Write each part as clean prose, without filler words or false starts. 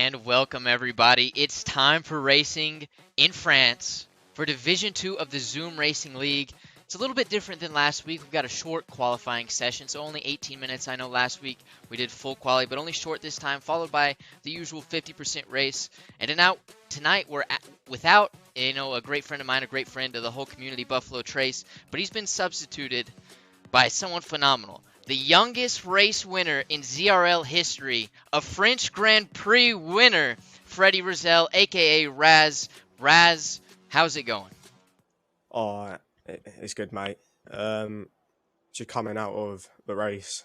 And welcome everybody. It's time for racing in France for Division 2 of the Zoom Racing League. It's a little bit different than last week. We've got a short qualifying session, so only 18 minutes. I know last week we did full quali, but only short this time, followed by the usual 50% race. And now tonight we're without, a great friend of mine, a great friend of the whole community, Buffalo Trace, but he's been substituted by someone phenomenal. The youngest race winner in ZRL history, a French Grand Prix winner, Freddie Rizal, aka Raz. Raz, how's it going? Oh, it's good, mate. Just coming out of the race,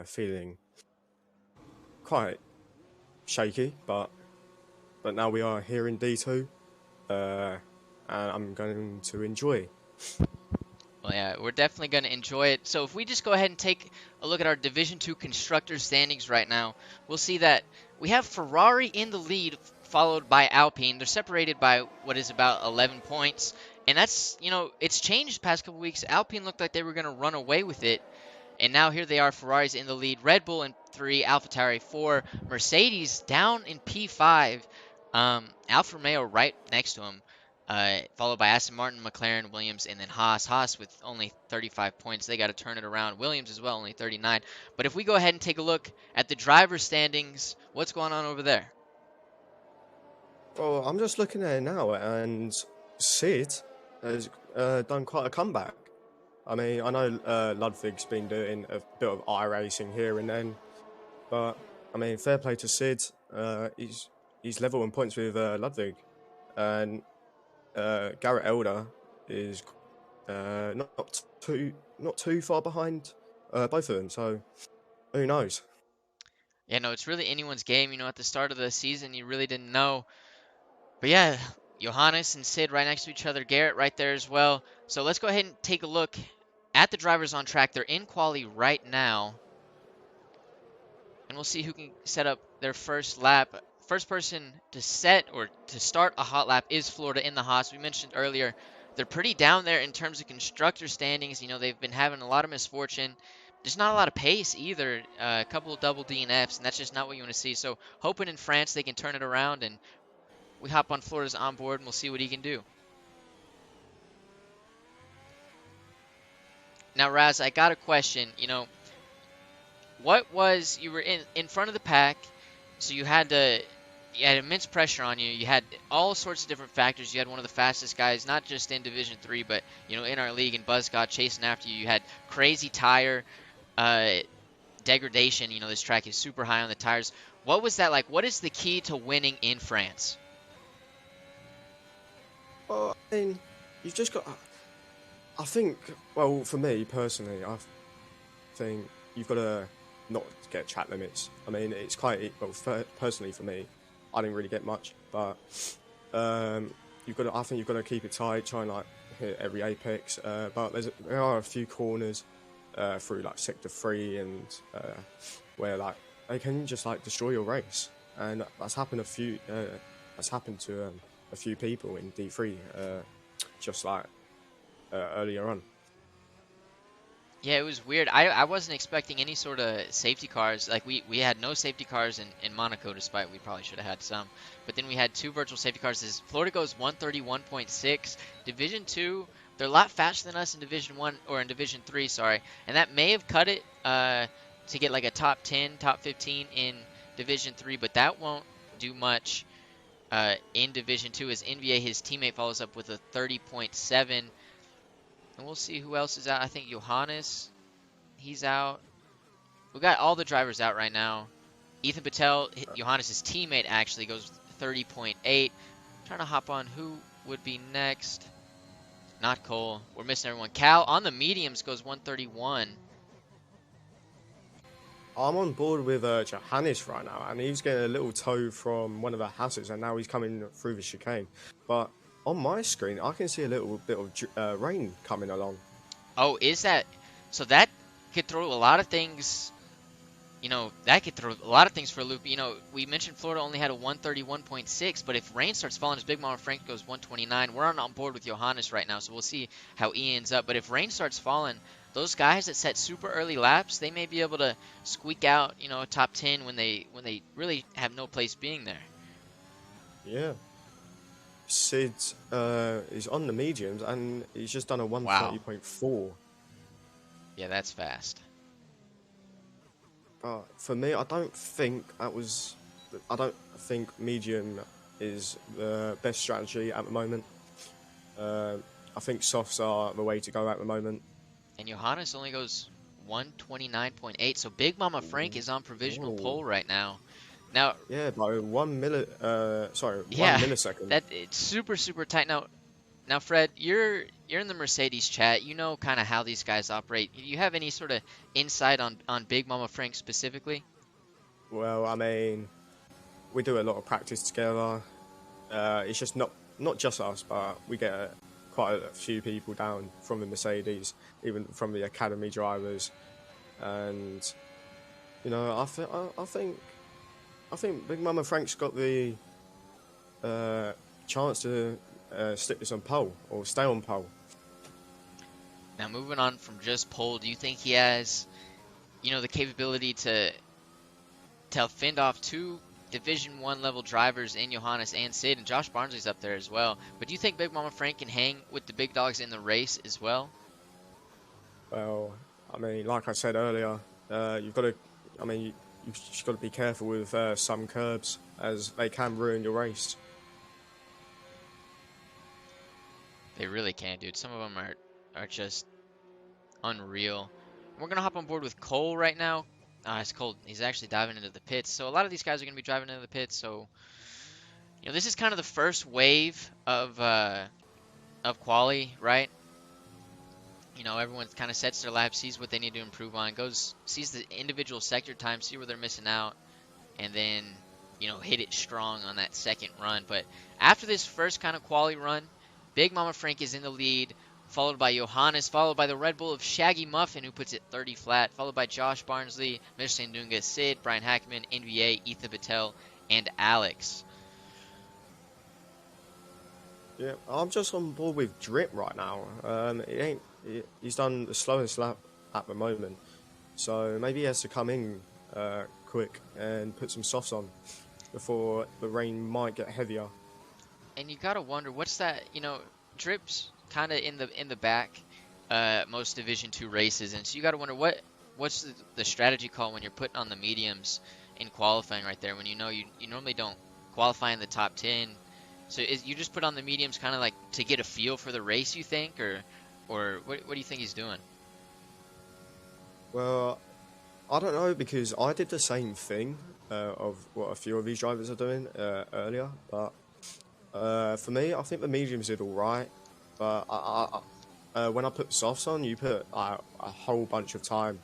feeling quite shaky, but now we are here in D2, and I'm going to enjoy. Well, yeah, we're definitely going to enjoy it. So if we just go ahead and take a look at our Division 2 constructor standings right now, we'll see that we have Ferrari in the lead, followed by Alpine. They're separated by what is about 11 points. And that's, it's changed the past couple weeks. Alpine looked like they were going to run away with it. And now here they are, Ferrari's in the lead. Red Bull in 3, AlphaTauri 4, Mercedes down in P5. Alfa Romeo right next to him. Followed by Aston Martin, McLaren, Williams, and then Haas. Haas with only 35 points. They got to turn it around. Williams as well, only 39. But if we go ahead and take a look at the driver standings, what's going on over there? Well, I'm just looking at it now, and Sid has done quite a comeback. I mean, I know Ludwig's been doing a bit of iRacing here and then, but I mean, fair play to Sid. He's level in points with Ludwig, and Garrett Elder is not too far behind both of them. So who knows? Yeah, no, it's really anyone's game. At the start of the season, you really didn't know. But yeah, Johannes and Sid right next to each other. Garrett right there as well. So let's go ahead and take a look at the drivers on track. They're in quali right now. And we'll see who can set up their first lap. First person to set or to start a hot lap is Florida in the Haas. We mentioned earlier, they're pretty down there in terms of constructor standings. They've been having a lot of misfortune. There's not a lot of pace either. A couple of double DNFs, and that's just not what you want to see. So hoping in France they can turn it around, and we hop on Florida's onboard and we'll see what he can do. Now, Raz, I got a question. You were in front of the pack, so you had immense pressure on you. You had all sorts of different factors. You had one of the fastest guys, not just in Division 3, but in our league in Buzzcott chasing after you. You had crazy tire degradation. This track is super high on the tires. What was that like? What is the key to winning in France? Well, I mean, you've just got. I think, well, for me personally, I think you've got to not get track limits. I mean, it's quite personally for me, I didn't really get much, but I think you've got to keep it tight, try and hit every apex. But there are a few corners through Sector 3 and where they can just destroy your race, and that's happened to a few people in D3 just earlier on. Yeah, it was weird. I wasn't expecting any sort of safety cars. We had no safety cars in Monaco, despite we probably should have had some. But then we had 2 virtual safety cars. Florida goes 131.6. Division 2, they're a lot faster than us in Division 1, or in Division 3, sorry. And that may have cut it to get a top 10, top 15 in Division 3, but that won't do much in Division 2 as NVA, his teammate, follows up with a 30.7. And we'll see who else is out. I think Johannes, he's out. We got all the drivers out right now. Ethan Patel, Johannes' teammate, actually goes 30.8. Trying to hop on who would be next. Not Cole. We're missing everyone. Cal on the mediums goes 131. I'm on board with Johannes right now, and he's getting a little tow from one of the houses, and now he's coming through the chicane. But on my screen, I can see a little bit of rain coming along. Oh, is that? So that could throw a lot of things. That could throw a lot of things for a loop. We mentioned Florida only had a 131.6, but if rain starts falling, as Big Mama Frank goes 129, we're on board with Johannes right now, so we'll see how he ends up. But if rain starts falling, those guys that set super early laps, they may be able to squeak out, a top 10 when they really have no place being there. Yeah. Sid is on the mediums and he's just done a Wow. 130.4. Yeah, that's fast. But for me, I don't think that was. I don't think medium is the best strategy at the moment. Uh, I think softs are the way to go at the moment. And Johannes only goes 129.8. So Big Mama Frank is on provisional Oh, pole right now. Now, yeah, by 1 yeah, millisecond. that it's super super tight. Now Fred, you're in the Mercedes chat. You know kind of how these guys operate. Do you have any sort of insight on Big Mama Frank specifically? Well, I mean, we do a lot of practice together. It's just not just us, but we get quite a few people down from the Mercedes, even from the academy drivers, and I think Big Mama Frank's got the chance to stick this on pole or stay on pole. Now moving on from just pole, do you think he has, the capability to fend off two Division One level drivers in Johannes and Sid, and Josh Barnsley's up there as well. But do you think Big Mama Frank can hang with the big dogs in the race as well? Well, I mean, like I said earlier, you've got to, I mean, you've just got to be careful with some curbs as they can ruin your race. They really can, dude. Some of them are just unreal. We're gonna hop on board with Cole right now. It's Cole. He's actually diving into the pits. So a lot of these guys are gonna be driving into the pits. So this is kind of the first wave of quali, right? Everyone kind of sets their lap, sees what they need to improve on, sees the individual sector time, see where they're missing out, and then, hit it strong on that second run. But after this first kind of quali run, Big Mama Frank is in the lead, followed by Johannes, followed by the Red Bull of Shaggy Muffin, who puts it 30 flat, followed by Josh Barnsley, Mr. Sandunga, Sid, Brian Hackman, NBA, Ethan Patel, and Alex. Yeah, I'm just on board with Drip right now. He's done the slowest lap at the moment, so maybe he has to come in quick and put some softs on before the rain might get heavier. And you gotta wonder what's that. Drip's kind of in the back, most Division Two races, and so you gotta wonder what's the strategy call when you're putting on the mediums in qualifying right there when you normally don't qualify in the top 10. So you just put on the mediums kind of like to get a feel for the race, you think, or what do you think he's doing? Well, I don't know because I did the same thing of what a few of these drivers are doing earlier, but for me, I think the mediums did all right. But when I put softs on, you put a whole bunch of time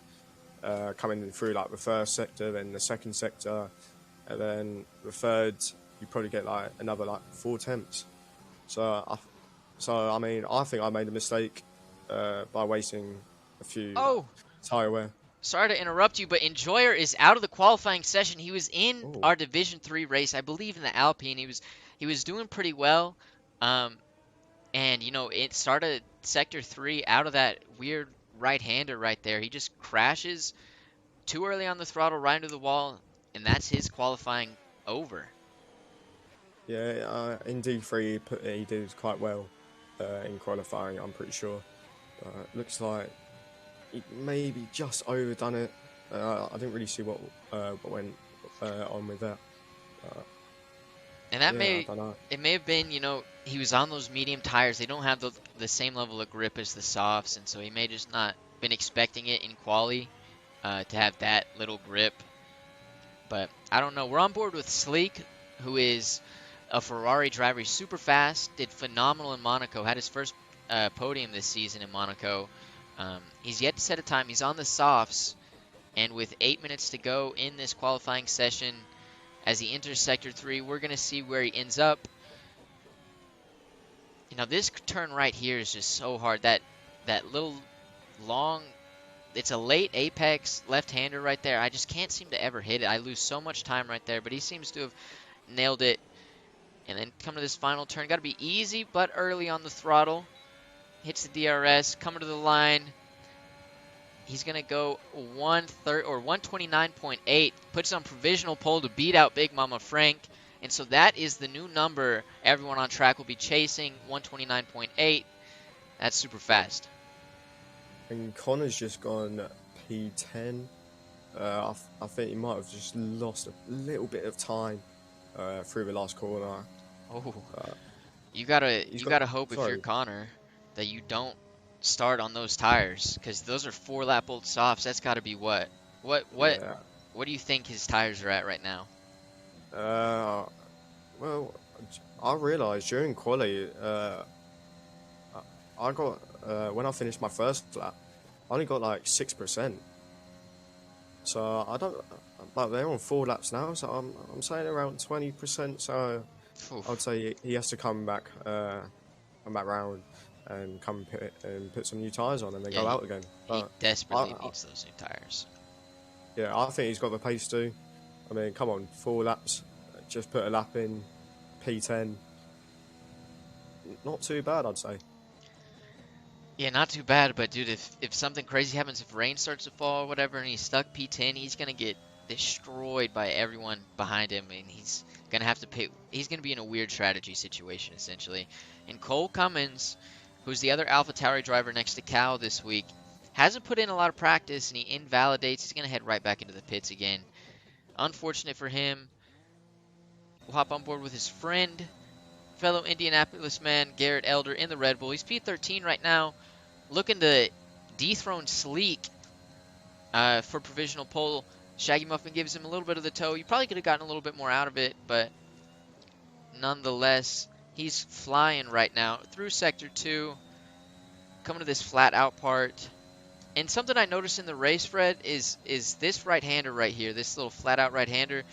coming through like the first sector, then the second sector, and then the third. You probably get like another like 4 attempts. So I mean, I think I made a mistake by wasting a few Oh, tire wear. sorry to interrupt you, but Enjoyer is out of the qualifying session. He was in Oh, our Division 3 race, I believe, in the Alpine. He was doing pretty well. Um, And it started sector 3 out of that weird right-hander right there. He just crashes too early on the throttle right into the wall, and that's his qualifying over. yeah, in D3 he did quite well in qualifying, I'm pretty sure. Looks like he maybe just overdone it. I didn't really see what went on with that. And that Yeah, I may don't know. it may have been, he was on those medium tires. They don't have the same level of grip as the softs, and so he may just not been expecting it in quali to have that little grip. But I don't know. We're on board with Sleek, who is a Ferrari driver. He's super fast, did phenomenal in Monaco, had his first podium this season in Monaco. He's yet to set a time. He's on the softs, and with 8 minutes to go in this qualifying session, as he enters Sector 3, we're going to see where he ends up. This turn right here is just so hard. That little long, it's a late apex left-hander right there. I just can't seem to ever hit it. I lose so much time right there, but he seems to have nailed it. And then come to this final turn. Got to be easy, but early on the throttle. Hits the DRS, coming to the line. He's going to go 129.8. Puts on provisional pole to beat out Big Mama Frank. And so that is the new number everyone on track will be chasing, 129.8. That's super fast. And Connor's just gone P10. I think he might have just lost a little bit of time through the last corner. Oh, Uh, you gotta he's you got gotta hope if you're sorry. Connor that you don't start on those tires, because those are 4-lap old softs. That's got to be Yeah. what do you think his tires are at right now? Uh, well, I realised during quali, I got when I finished my first lap, I only got like 6%. So I don't. But they're on 4 laps now, so I'm saying around 20%. So I would Oof. say he has to come back round and and put some new tires on and then Yeah, go out again. he But desperately needs those new tires. yeah, I think he's got the pace to. I mean, come on, 4 laps, just put a lap in, P10. Not too bad, I'd say. Yeah, not too bad, but dude, if something crazy happens, if rain starts to fall or whatever, and he's stuck P10, he's gonna get destroyed by everyone behind him, and he's gonna have to pay. He's gonna be in a weird strategy situation essentially. And Cole Cummins, who's the other AlphaTauri driver next to Cal this week, hasn't put in a lot of practice, and he invalidates. He's gonna head right back into the pits again. Unfortunate for him. We'll hop on board with his friend, fellow Indianapolis man Garrett Elder in the Red Bull. He's P13 right now, looking to dethrone Sleek for provisional pole. Shaggy Muffin gives him a little bit of the toe. You probably could have gotten a little bit more out of it, but nonetheless, he's flying right now through Sector 2, coming to this flat out part. And something I noticed in the race, Fred, is this right-hander right here, this little flat out right-hander.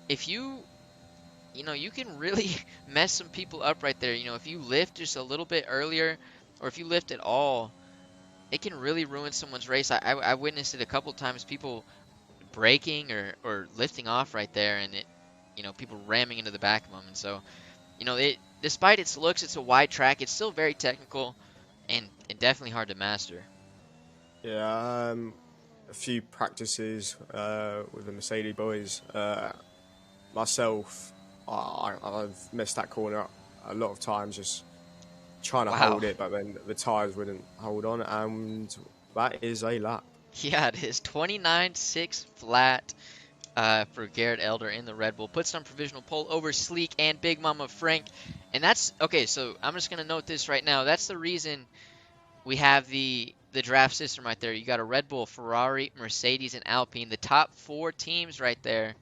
If you can really mess some people up right there. If you lift just a little bit earlier, or if you lift at all, it can really ruin someone's race. I witnessed it a couple times, people braking or lifting off right there, and people ramming into the back of them. And so, despite its looks, it's a wide track. It's still very technical and definitely hard to master. Yeah, a few practices with the Mercedes boys. Myself, I've missed that corner up a lot of times, just trying to Wow. hold it, but then the tyres wouldn't hold on, and that is a lap. Yeah, it is 29.6 flat for Garrett Elder in the Red Bull. Puts on provisional pole over Sleek and Big Mama Frank. And that's okay. So I'm just gonna note this right now. That's the reason we have the draft system right there. You got a Red Bull, Ferrari, Mercedes, and Alpine. The top 4 teams right there,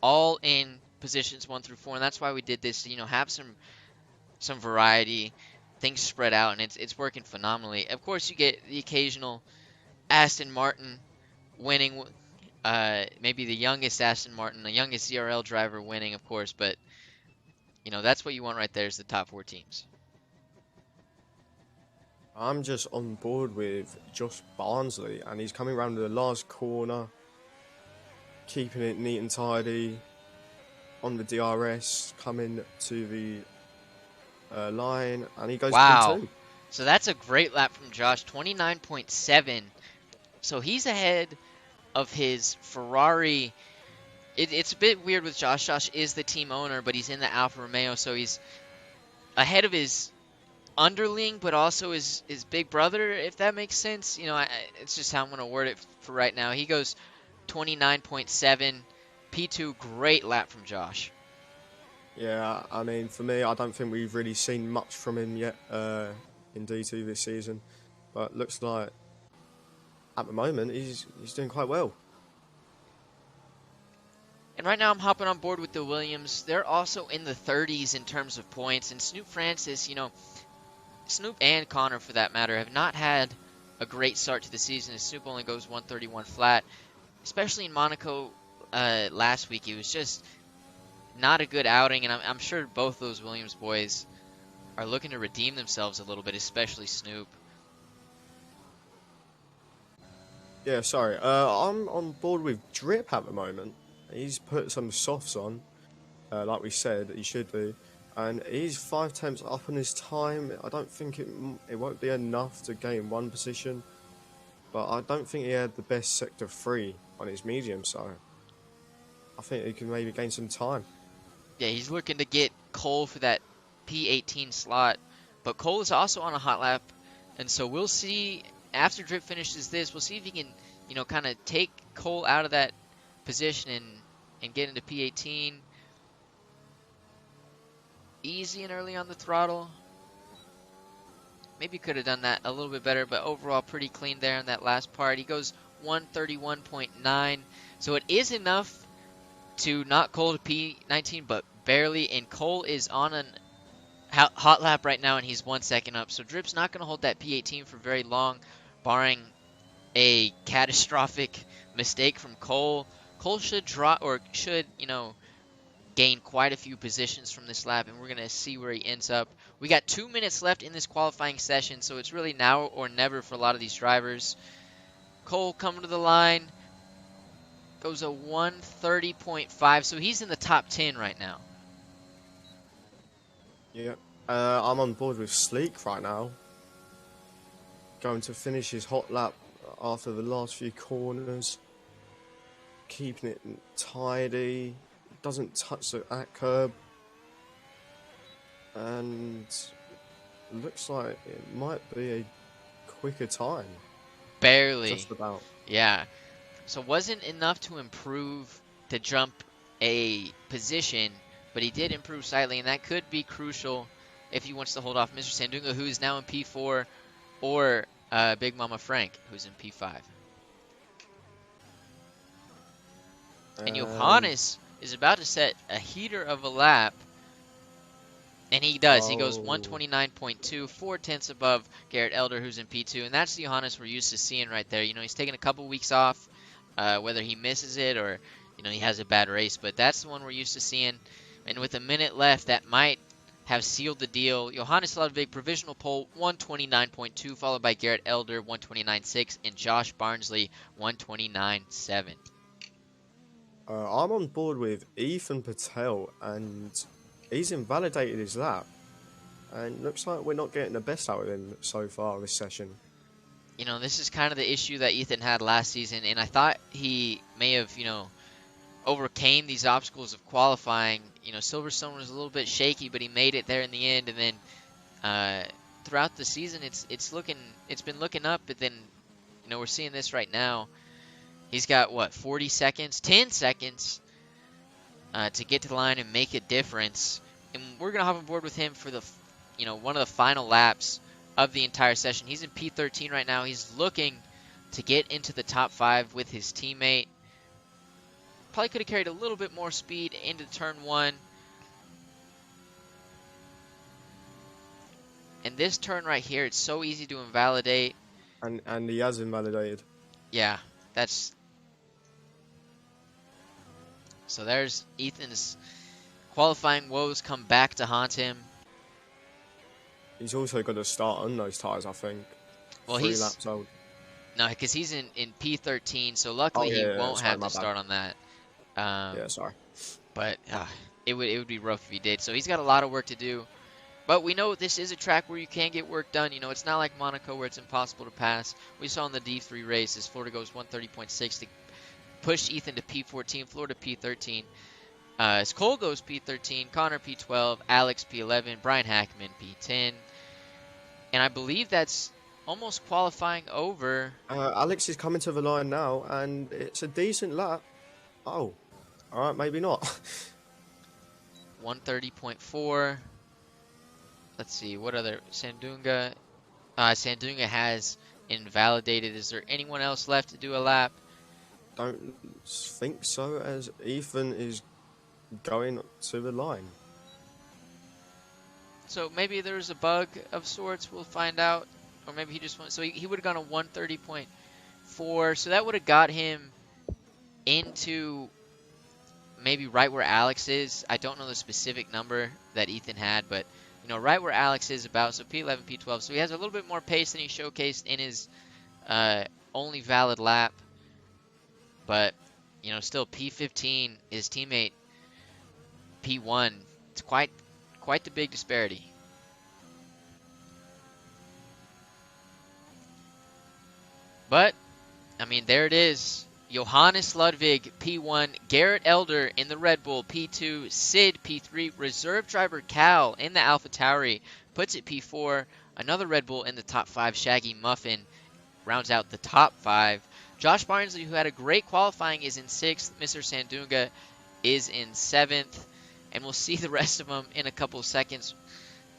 all in positions 1 through 4, and that's why we did this. To, have some variety, things spread out, and it's working phenomenally. Of course, you get the occasional Aston Martin winning, maybe the youngest Aston Martin, the youngest CRL driver winning, of course, but that's what you want right there is the top 4 teams. I'm just on board with Josh Barnsley, and he's coming around the last corner, keeping it neat and tidy on the DRS, coming to the line, and he goes Wow. P2. So that's a great lap from Josh, 29.7. So he's ahead of his Ferrari. It's a bit weird with Josh. Josh is the team owner, but he's in the Alfa Romeo, so he's ahead of his underling, but also his big brother, if that makes sense. It's just how I'm going to word it for right now. He goes 29.7, P2, great lap from Josh. Yeah, I mean, for me, I don't think we've really seen much from him yet in D2 this season, but looks like at the moment he's doing quite well. And right now I'm hopping on board with the Williams. They're also in the 30s in terms of points. And Snoop Francis, Snoop and Connor for that matter, have not had a great start to the season. Snoop only goes 131 flat, especially in Monaco last week. It was just not a good outing, and I'm sure both those Williams boys are looking to redeem themselves a little bit, especially Snoop. Yeah, sorry. I'm on board with Drip at the moment. He's put some softs on, like we said he should do, and he's 5 temps up on his time. I don't think it won't be enough to gain one position, but I don't think he had the best sector 3 on his medium, so I think he can maybe gain some time. Yeah, he's looking to get Cole for that P18 slot, but Cole is also on a hot lap, and so we'll see after Drip finishes this, we'll see if he can, kind of take Cole out of that position and get into P18. Easy and early on the throttle. Maybe could have done that a little bit better, but overall pretty clean there in that last part. He goes 131.9, so it is enough to knock Cole to P19, but barely, and Cole is on an hot lap right now, and he's 1 second up, so Drip's not going to hold that P18 for very long, barring a catastrophic mistake from Cole. Cole should drop, or should, gain quite a few positions from this lap, and we're going to see where he ends up. We got 2 minutes left in this qualifying session, so it's really now or never for a lot of these drivers. Cole coming to the line, goes a 130.5, so he's in the top 10 right now. Yeah, I'm on board with Sleek right now. Going to finish his hot lap after the last few corners. Keeping it tidy. Doesn't touch that curb. And looks like it might be a quicker time. Barely. Just about. Yeah. So wasn't enough to improve to jump a position, but he did improve slightly, and that could be crucial if he wants to hold off Mr. Sandunga, who is now in P4, or Big Mama Frank, who's in P5. And Johannes is about to set a heater of a lap, and he does. He goes 129.2, 4/10 above Garrett Elder, who's in P2, and that's the Johannes we're used to seeing right there. He's taking a couple weeks off, whether he misses it or he has a bad race, but that's the one we're used to seeing. And with a minute left, that might have sealed the deal. Johannes Ludwig, provisional pole, 129.2, followed by Garrett Elder, 129.6, and Josh Barnsley, 129.7. I'm on board with Ethan Patel, and he's invalidated his lap. And looks like we're not getting the best out of him so far this session. This is kind of the issue that Ethan had last season, and I thought he may have, overcame these obstacles of qualifying. Silverstone was a little bit shaky, but he made it there in the end, and then throughout the season, it's been looking up, but then, we're seeing this right now. He's got, 40 seconds, 10 seconds to get to the line and make a difference. And we're going to hop on board with him for the, one of the final laps of the entire session. He's in P13 right now. He's looking to get into the top 5 with his teammate. Probably could have carried a little bit more speed into turn 1. And this turn right here, it's so easy to invalidate. And he has invalidated. Yeah, that's... So there's Ethan's qualifying woes come back to haunt him. He's also got to start on those tyres, I think. Well, 3 laps old. No, because he's in P13, so luckily he won't have to start on that. Yeah, sorry. But it would be rough if he did. So he's got a lot of work to do. But we know this is a track where you can get work done. It's not like Monaco where it's impossible to pass. We saw in the D3 race as Florida goes 130.6 to push Ethan to P14, Florida P13. As Cole goes P13, Connor P12, Alex P11, Brian Hackman P10. And I believe that's almost qualifying over. Alex is coming to the line now, and it's a decent lap. Oh, all right, maybe not. 130.4. Let's see, what other? Sandunga. Sandunga has invalidated. Is there anyone else left to do a lap? Don't think so, as Ethan is going to the line. So maybe there's a bug of sorts. We'll find out. Or maybe he just went. So he would have gone a 130.4. So that would have got him into maybe right where Alex is. I don't know the specific number that Ethan had, but right where Alex is about. So P11, P12. So he has a little bit more pace than he showcased in his only valid lap. But still P15, his teammate P1. It's quite the big disparity. But I mean, there it is. Johannes Ludwig P1, Garrett Elder in the Red Bull P2, Sid P3, reserve driver Cal in the AlphaTauri puts it P4, another Red Bull in the top 5, Shaggy Muffin rounds out the top 5. Josh Barnsley, who had a great qualifying, is in 6th. Mr. Sandunga is in 7th. And we'll see the rest of them in a couple of seconds.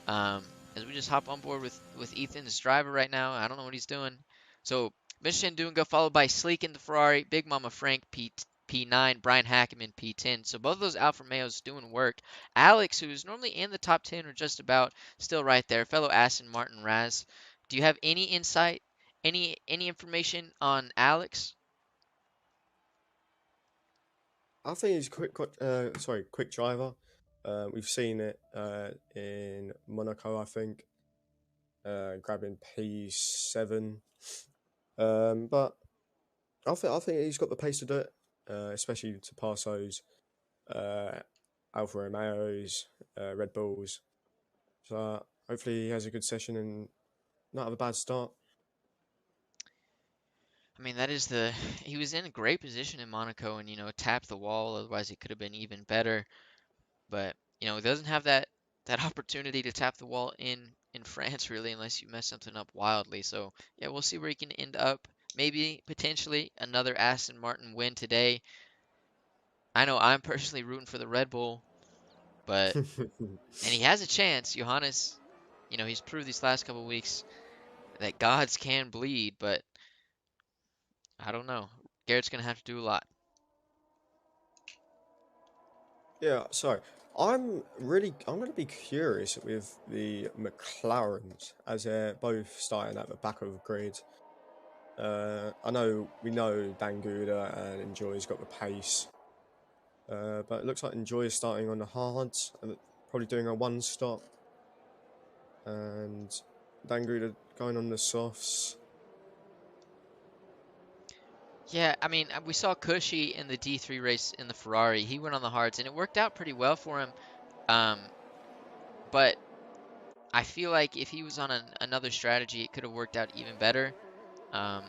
As we just hop on board with Ethan's driver right now. I don't know what he's doing. So, Mr. Sandunga followed by Sleek in the Ferrari, Big Mama Frank P9, Brian Hackeman P10. So both of those Alfa Romeos doing work. Alex, who's normally in the top 10 or just about, still right there. Fellow Aston Martin Raz. Do you have any insight, any information on Alex? I think he's quick driver. We've seen it in Monaco, I think, grabbing P7. But I think he's got the pace to do it, especially to pass those Alfa Romeos, Red Bulls. So hopefully he has a good session and not have a bad start. I mean, he was in a great position in Monaco and, tapped the wall. Otherwise, it could have been even better. But, he doesn't have that opportunity to tap the wall in France, really, unless you mess something up wildly. So, yeah, we'll see where he can end up. Maybe, potentially, another Aston Martin win today. I know I'm personally rooting for the Red Bull, but, and he has a chance. Johannes, he's proved these last couple of weeks that gods can bleed, but I don't know. Garrett's going to have to do a lot. Yeah, so I'm going to be curious with the McLarens as they're both starting at the back of the grid. We know Dan Gouda and Enjoy's got the pace, but it looks like Enjoy is starting on the hards and probably doing a one stop, and Dan Gouda going on the softs. Yeah, I mean, we saw Cushy in the D3 race in the Ferrari. He went on the hards, and it worked out pretty well for him. But I feel like if he was on another strategy, it could have worked out even better. I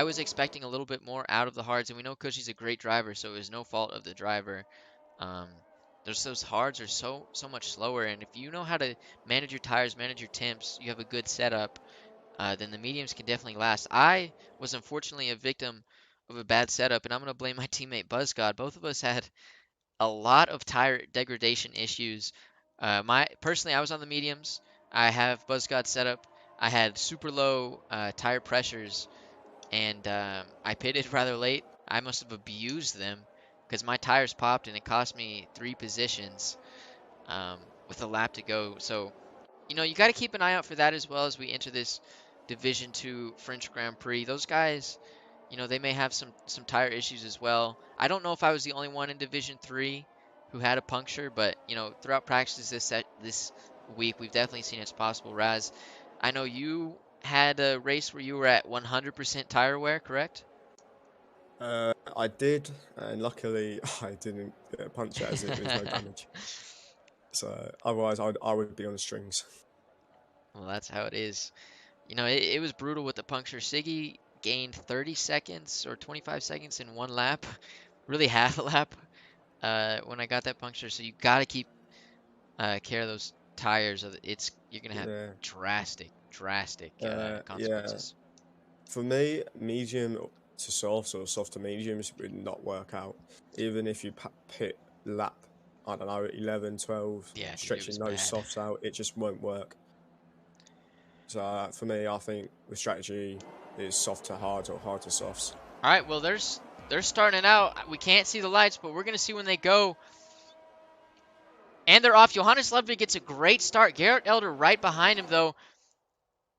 was expecting a little bit more out of the hards, and we know Cushy's a great driver, so it was no fault of the driver. Those hards are so much slower, and if you know how to manage your tires, manage your temps, you have a good setup. Then the mediums can definitely last. I was unfortunately a victim of a bad setup, and I'm going to blame my teammate BuzzGod. Both of us had a lot of tire degradation issues. Personally, I was on the mediums. I have BuzzGod setup. I had super low tire pressures, and I pitted rather late. I must have abused them because my tires popped, and it cost me 3 positions with a lap to go. So, you got to keep an eye out for that as well as we enter this Division 2 French Grand Prix. Those guys, they may have some tire issues as well. I don't know if I was the only one in Division 3 who had a puncture, but throughout practices this week, we've definitely seen it's possible. Raz, I know you had a race where you were at 100% tire wear, correct? I did, and luckily I didn't get a puncture as it was no damage. So otherwise, I would be on the strings. Well, that's how it is. It was brutal with the puncture. Siggy gained 30 seconds or 25 seconds in one lap, really half a lap when I got that puncture. So you got to keep care of those tires. You're gonna have drastic consequences. Yeah. For me, medium to soft or soft to mediums would not work out. Even if you pit lap, I don't know, 11, 12, stretching those softs out, it just won't work. So for me, I think the strategy is soft to hard or hard to softs. All right, well, they're starting out. We can't see the lights, but we're going to see when they go. And they're off. Johannes Ludwig gets a great start. Garrett Elder right behind him, though.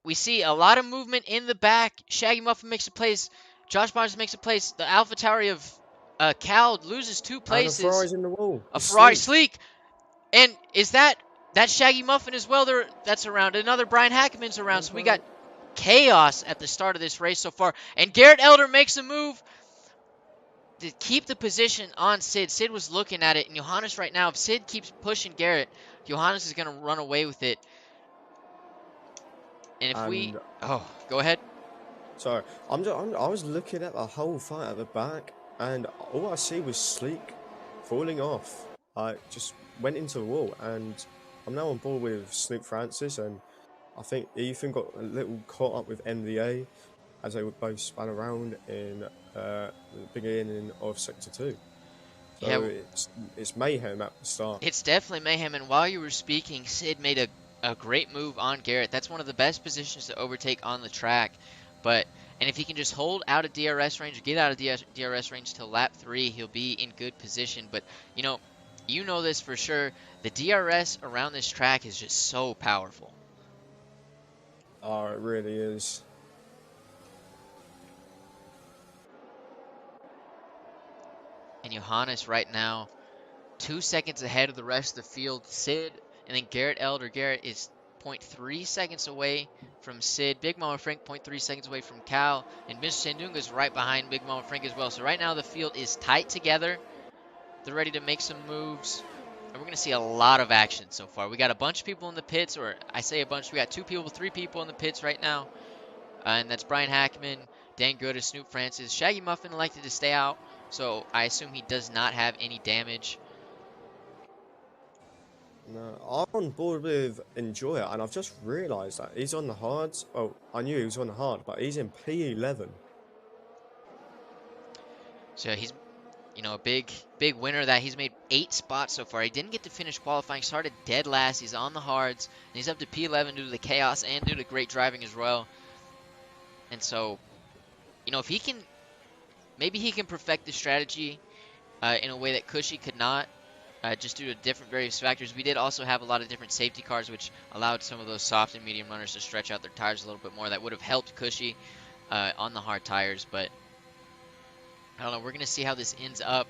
We see a lot of movement in the back. Shaggy Muffin makes a place. Josh Barnes makes a place. The AlphaTauri of Cal loses 2 places. And a Ferrari's in the wall. A Ferrari Sleek. And is that Shaggy Muffin as well? That's around. Another Brian Hackeman's around. So we got chaos at the start of this race so far. And Garrett Elder makes a move to keep the position on Sid. Sid was looking at it. And Johannes right now, if Sid keeps pushing Garrett, Johannes is going to run away with it. And if go ahead. So I was looking at the whole fight at the back, and all I see was Sleek falling off. I just went into the wall, and I'm now on board with Snoop Francis, and I think Ethan got a little caught up with MVA as they would both span around in the beginning of Sector 2. So Yeah, it's mayhem at the start. it's definitely mayhem. And while you were speaking, Sid made a great move on Garrett. That's one of the best positions to overtake on the track. And if he can just hold out of DRS range, or get out of DRS range till lap 3, he'll be in good position. But you know this for sure. The DRS around this track is just so powerful. Oh, it really is. And Johannes right now, 2 seconds ahead of the rest of the field. Sid and then Garrett Elder. Garrett is zero point 0.3 seconds away from Sid. Big Mama Frank 0.3 seconds away from Cal. And Mr. Sandunga is right behind Big Mama Frank as well. So right now the field is tight together. They're ready to make some moves. And we're going to see a lot of action so far. We got a bunch of people in the pits, or I say a bunch. We got 3 people in the pits right now. And that's Brian Hackman, Dan Good, Snoop Francis. Shaggy Muffin elected to stay out, so I assume he does not have any damage. No, I'm on board with Enjoyer, and I've just realised that he's on the hards. Oh, I knew he was on the hard, but he's in P11. So he's, a big winner. That he's made 8 spots so far. He didn't get to finish qualifying. Started dead last. He's on the hards, and he's up to P11 due to the chaos and due to great driving as well. And so, if he can, maybe he can perfect the strategy in a way that Cushy could not. Just due to different various factors. We did also have a lot of different safety cars, which allowed some of those soft and medium runners to stretch out their tires a little bit more. That would have helped Cushy on the hard tires, but I don't know. We're going to see how this ends up.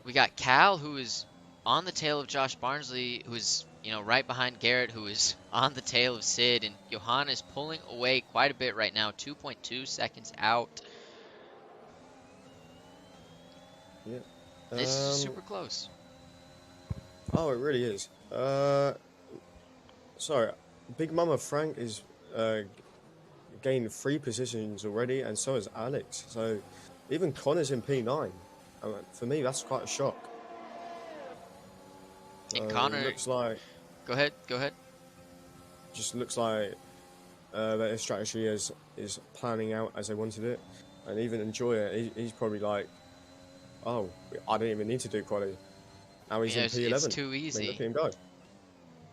We got Cal, who is on the tail of Josh Barnsley, who is, right behind Garrett, who is on the tail of Sid, and Johannes pulling away quite a bit right now, 2.2 seconds out. Yeah. This is super close. Oh, it really is. Sorry, Big Mama Frank is gained 3 positions already, and so has Alex. So even Connor's in P9. For me, that's quite a shock. And Connor looks like. Go ahead. Just looks like their strategy is planning out as they wanted it, and even Enjoyer, he's probably like, oh, I didn't even need to do quality. Now he's in P11. It's too easy. Look at him go.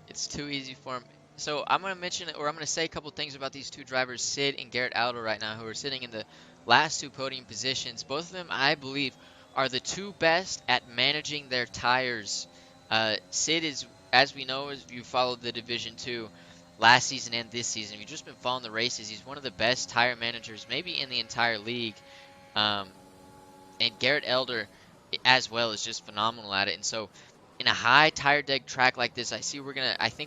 It's too easy for him. So I'm going to mention, or I'm going to say a couple things about these 2 drivers, Sid and Garrett Aldo right now, who are sitting in the last 2 podium positions. Both of them, I believe, are the 2 best at managing their tires. Sid is, as we know, as you followed the Division 2 last season and this season, you've just been following the races. He's one of the best tire managers, maybe in the entire league. And Garrett Elder, as well, is just phenomenal at it. And so, in a high tire deck track like this, I think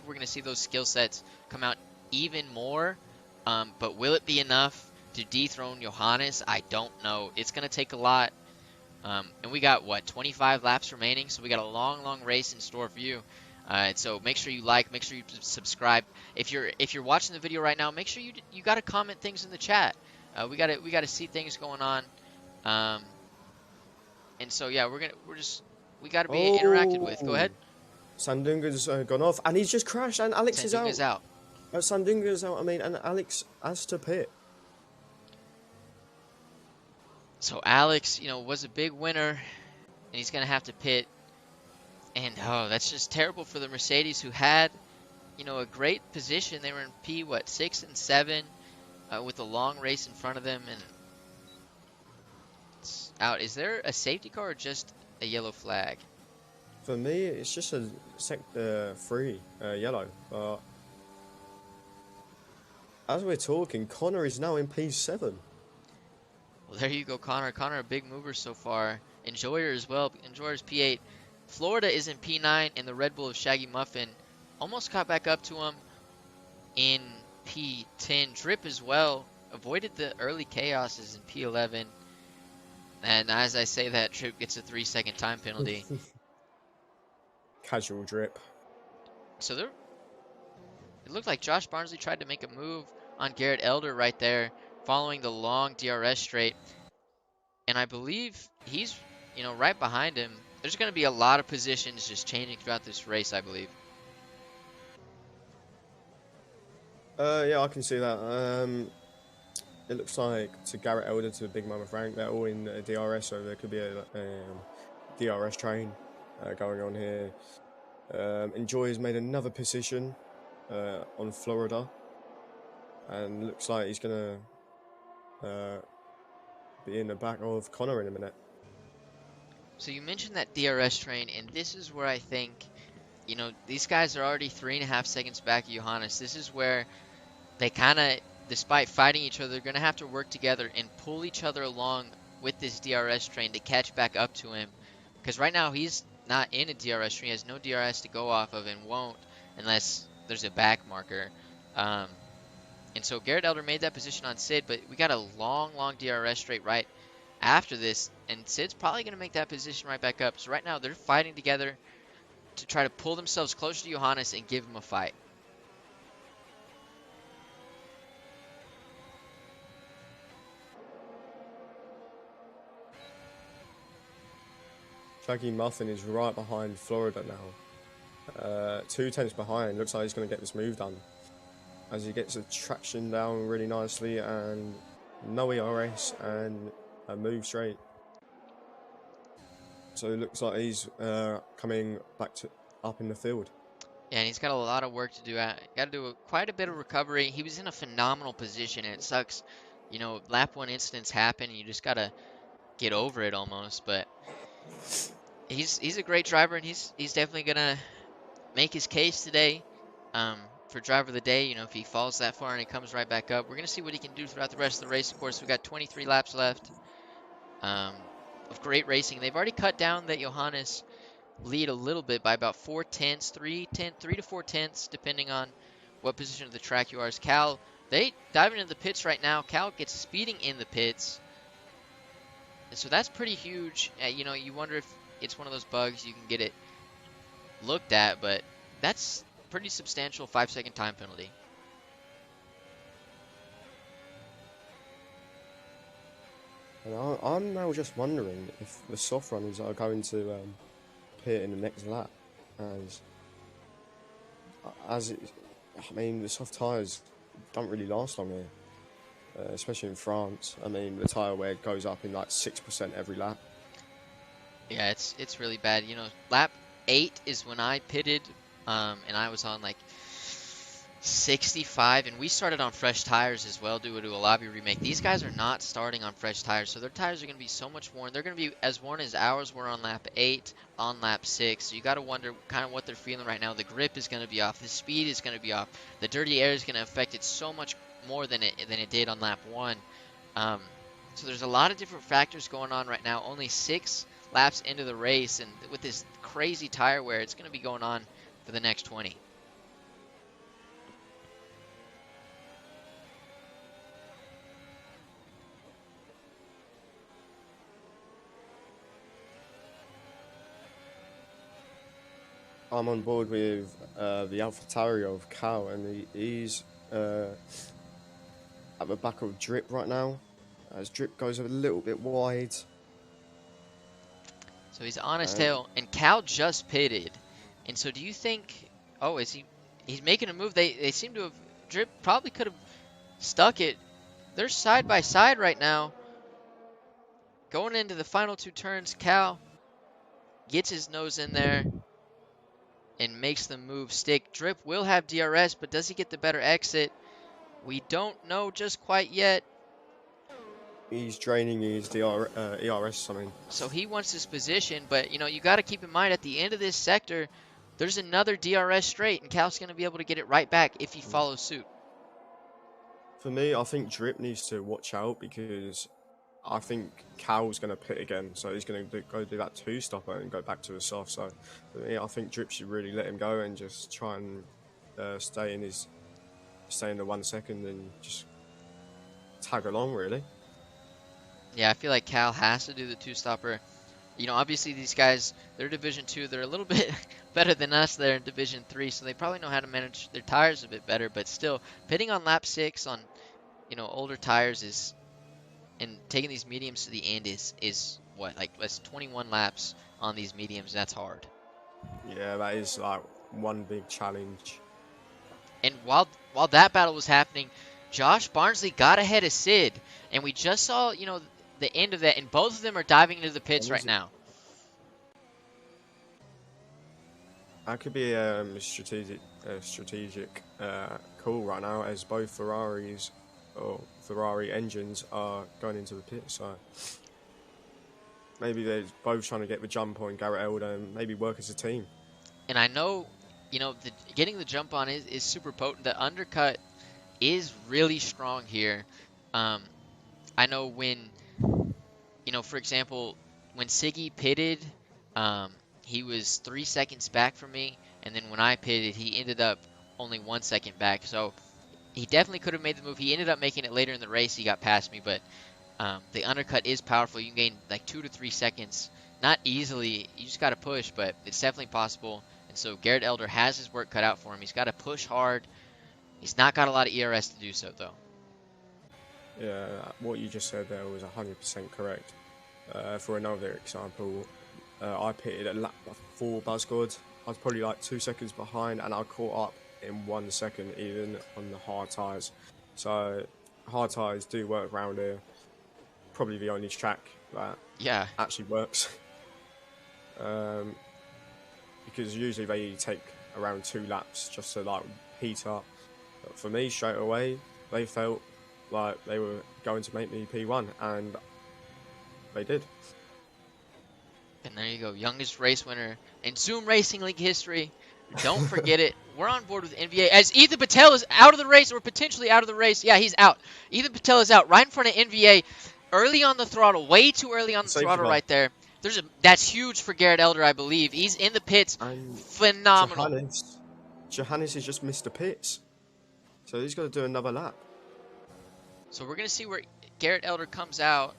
we're gonna see those skill sets come out even more. But will it be enough to dethrone Johannes? I don't know. It's gonna take a lot. And we got 25 laps remaining, so we got a long race in store for you. So make sure you like, make sure you subscribe. If you're watching the video right now, make sure you gotta comment things in the chat. We gotta see things going on. And so yeah, we gotta be interacted with. Go ahead. Sandunga's gone off, and he's just crashed, and Alex is out. Sandunga's out. And Alex has to pit. So Alex, was a big winner, and he's gonna have to pit. And that's just terrible for the Mercedes, who had, a great position. They were in P6 and 7, with a long race in front of them, and it's out. Is there a safety car or just a yellow flag? For me, it's just a sector 3 yellow. But as we're talking, Connor is now in P7. Well, there you go, Connor. Connor, a big mover so far. Enjoyer as well. Enjoyer's P8. Florida is in P9, and the Red Bull of Shaggy Muffin almost caught back up to him in P10. Drip as well. Avoided the early chaoses in P11. And as I say that, Drip gets a 3-second time penalty. Casual Drip. So it looked like Josh Barnsley tried to make a move on Garrett Elder right there following the long DRS straight. And I believe he's, right behind him. There's going to be a lot of positions just changing throughout this race, I believe. Yeah, I can see that. It looks like to Garrett Elder to Big Mama Frank, they're all in DRS, so there could be a DRS train going on here. Enjoy has made another position on Florida, and looks like he's gonna be in the back of Connor in a minute. So you mentioned that DRS train, and this is where I think, these guys are already 3.5 seconds back of Johannes. This is where they kind of, despite fighting each other, they're going to have to work together and pull each other along with this DRS train to catch back up to him. Because right now he's not in a DRS train. He has no DRS to go off of and won't unless there's a back marker. And so Garrett Elder made that position on Sid, but we got a long DRS straight right after this, and Sid's probably going to make that position right back up. So right now they're fighting together to try to pull themselves closer to Johannes and give him a fight. Shaggy Muffin is right behind Florida now. 2 tenths behind. Looks like he's going to get this move done. As he gets the traction down really nicely and no ERS and a move straight. So it looks like he's coming back up in the field. Yeah, and he's got a lot of work to do. Got to do quite a bit of recovery. He was in a phenomenal position, and it sucks. Lap 1 incidents happen, and you just got to get over it almost. But he's a great driver, and he's definitely gonna make his case today for driver of the day. If he falls that far and he comes right back up, we're gonna see what he can do throughout the rest of the race. Of course, we got 23 laps left of great racing. They've already cut down that Johannes lead a little bit by about 4 tenths, 3 to 4 tenths, depending on what position of the track you are. As Cal, they diving into the pits right now. Cal gets speeding in the pits. And so that's pretty huge. You wonder if it's one of those bugs you can get it looked at, but that's pretty substantial 5-second time penalty. And I'm now just wondering if the soft runners are going to pit in the next lap, the soft tyres don't really last long here. Especially in France. The tyre wear goes up in like 6% every lap. Yeah, it's really bad. Lap 8 is when I pitted, and I was on like 65, and we started on fresh tires as well due to a lobby remake. These guys are not starting on fresh tires, so their tires are going to be so much worn. They're going to be as worn as ours were on lap 8, on lap 6. So you got to wonder kind of what they're feeling right now. The grip is going to be off. The speed is going to be off. The dirty air is going to affect it so much more than it did on lap 1. So there's a lot of different factors going on right now. Only 6 laps into the race, and with this crazy tire wear, it's going to be going on for the next 20. I'm on board with the AlphaTauri of Cal, and he's at the back of Drip right now, as Drip goes a little bit wide. So he's on his tail, and Cal just pitted. And so do you think, he's making a move. They seem to have, Drip probably could have stuck it. They're side by side right now. Going into the final 2 turns, Cal gets his nose in there and makes the move stick. Drip will have DRS, but does he get the better exit? We don't know just quite yet. He's draining his ERS something. So he wants this position, but you got to keep in mind at the end of this sector, there's another DRS straight, and Cal's going to be able to get it right back if he follows suit. For me, I think Drip needs to watch out, because I think Cal's going to pit again, so he's going to go do that 2-stopper and go back to the soft. So for me, I think Drip should really let him go and just try and stay in the 1 second and just tag along, really. Yeah, I feel like Cal has to do the 2-stopper. Obviously these guys, they're Division 2. They're a little bit better than us there in Division 3, so they probably know how to manage their tires a bit better. But still, pitting on lap 6 on older tires is, and taking these mediums to the end is what, like, that's 21 laps on these mediums. That's hard. Yeah, that is like one big challenge. And while that battle was happening, Josh Barnsley got ahead of Sid, and we just saw, the end of that, and both of them are diving into the pits right now. That could be a strategic call right now, as both Ferrari engines are going into the pit. So maybe they're both trying to get the jump on Garrett Elder and maybe work as a team. And I know, getting the jump on is super potent. The undercut is really strong here. I know when, for example, when Siggy pitted, he was 3 seconds back from me, and then when I pitted, he ended up only 1 second back. So he definitely could have made the move. He ended up making it later in the race. He got past me, but the undercut is powerful. You can gain like 2 to 3 seconds. Not easily. You just got to push, but it's definitely possible. And so Garrett Elder has his work cut out for him. He's got to push hard. He's not got a lot of ERS to do so, though. Yeah, what you just said there was 100% correct. For another example, I pitted at lap 4 Buzzcord. I was probably like 2 seconds behind, and I caught up in 1 second, even on the hard tyres. So hard tyres do work around here. Probably the only track that actually works. Because usually they take around 2 laps just to like heat up. But for me, straight away, they felt like they were going to make me P1, and they did. And there you go, youngest race winner in Zoom Racing League history. Don't forget it. We're on board with NVA. As Ethan Patel is out of the race, or potentially out of the race. Yeah, he's out. Ethan Patel is out right in front of NVA. Early on the throttle, way too early on the throttle right there. That's huge for Garrett Elder, I believe. He's in the pits. And phenomenal. Johannes has just missed the pits, so he's got to do another lap. So we're going to see where Garrett Elder comes out.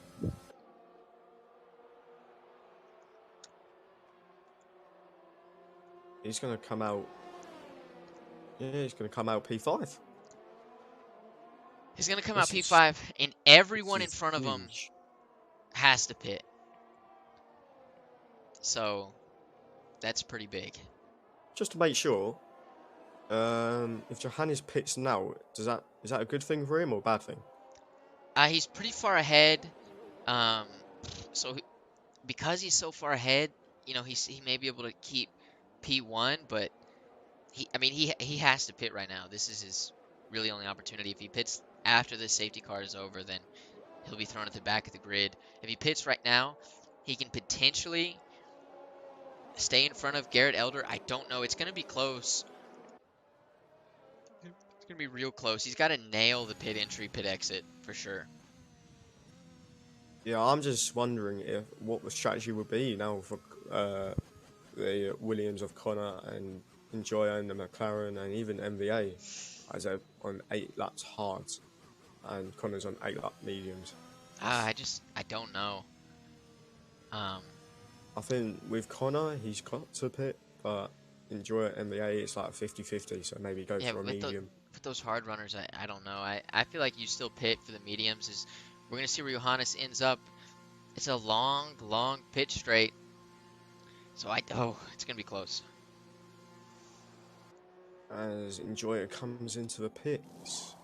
He's going to come out. Yeah, he's going to come out P5. He's going to come out P5, and everyone in front of him has to pit. So that's pretty big. Just to make sure, if Johannes pits now, is that a good thing for him or a bad thing? He's pretty far ahead. So because he's so far ahead, he may be able to keep P1, but he has to pit right now. This is his really only opportunity. If he pits after the safety car is over, then he'll be thrown at the back of the grid. If he pits right now, he can potentially stay in front of Garrett Elder. I don't know. It's going to be close. It's going to be real close. He's got to nail the pit entry, pit exit for sure. Yeah, I'm just wondering what the strategy would be now for the Williams of Connor and Enjoyer and the McLaren and even MVA, as they're on 8 laps hards and Connor's on 8 lap mediums. I don't know. I think with Connor, he's got to pit, but Enjoyer MVA, it's like 50-50, so maybe go for a medium. With those hard runners, I don't know. I feel like you still pit for the mediums. We're going to see where Johannes ends up. It's a long, long pit straight. So it's going to be close. As Enjoyer comes into the pits.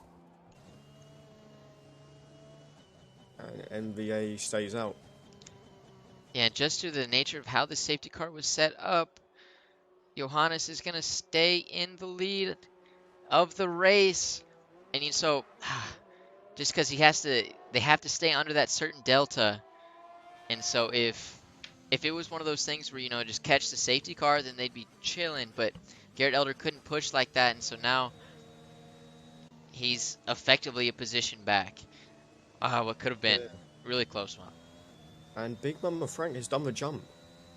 And MVA stays out. Yeah, just due to the nature of how the safety car was set up, Johannes is going to stay in the lead of the race. And so, just because they have to stay under that certain delta. And so if it was one of those things where, just catch the safety car, then they'd be chilling. But Garrett Elder couldn't push like that, and so now he's effectively a position back. What could have been really close one. And Big Mama Frank has done the jump.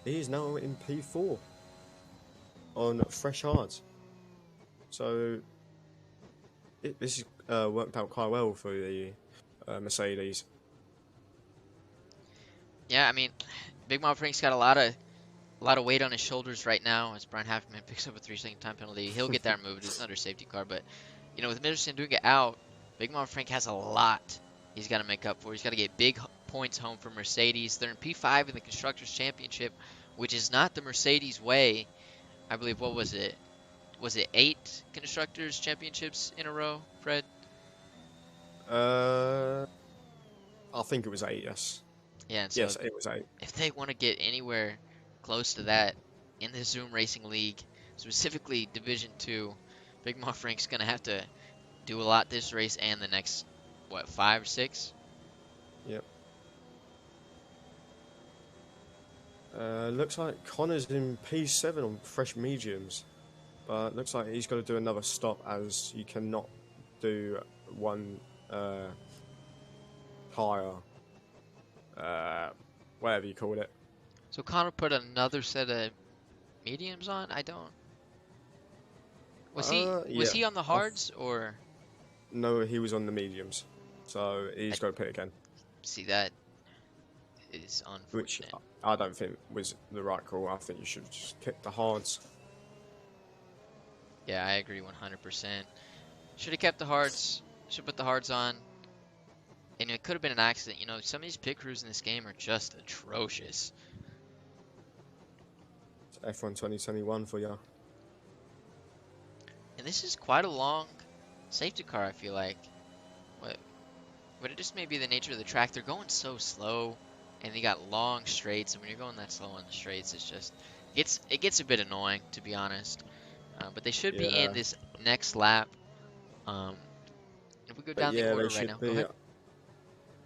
He is now in P4 on fresh hards. So this worked out quite well for the Mercedes. Yeah, Big Mama Frank's got a lot of weight on his shoulders right now as Brian Hafferman picks up a 3-second time penalty. He'll get that removed. It's under safety car, but with Middleton doing it out, Big Mama Frank has a lot he's got to make up for. He's got to get big points home for Mercedes. They're in P5 in the Constructors' Championship, which is not the Mercedes way. I believe, what was it? Was it 8 Constructors' Championships in a row, Fred? I think it was 8, yes. Yeah, and so Yes, it was 8. if they want to get anywhere close to that in the Zoom Racing League, specifically Division 2, Big Mama Frank's going to have to do a lot this race and the next, what, 5 or 6? Yep. Looks like Connor's in P7 on fresh mediums, but looks like he's got to do another stop as you cannot do one higher, whatever you call it. So Connor put another set of mediums on? I don't. Was he on the hards or? No, he was on the mediums, so he's got to pit again. See, that is Which unfortunate. I don't think was the right call. I think you should just kick the hards. Yeah, I agree 100%. Should have kept the hards. Should put the hards on. And it could have been an accident. You know, some of these pit crews in this game are just atrocious. It's F1 2021 for you. And this is quite a long safety car, I feel like. But it just may be the nature of the track. They're going so slow, and they got long straights. And when you're going that slow on the straights, it's just it gets a bit annoying, to be honest. But they should be in this next lap. If we go down the order right now, go ahead.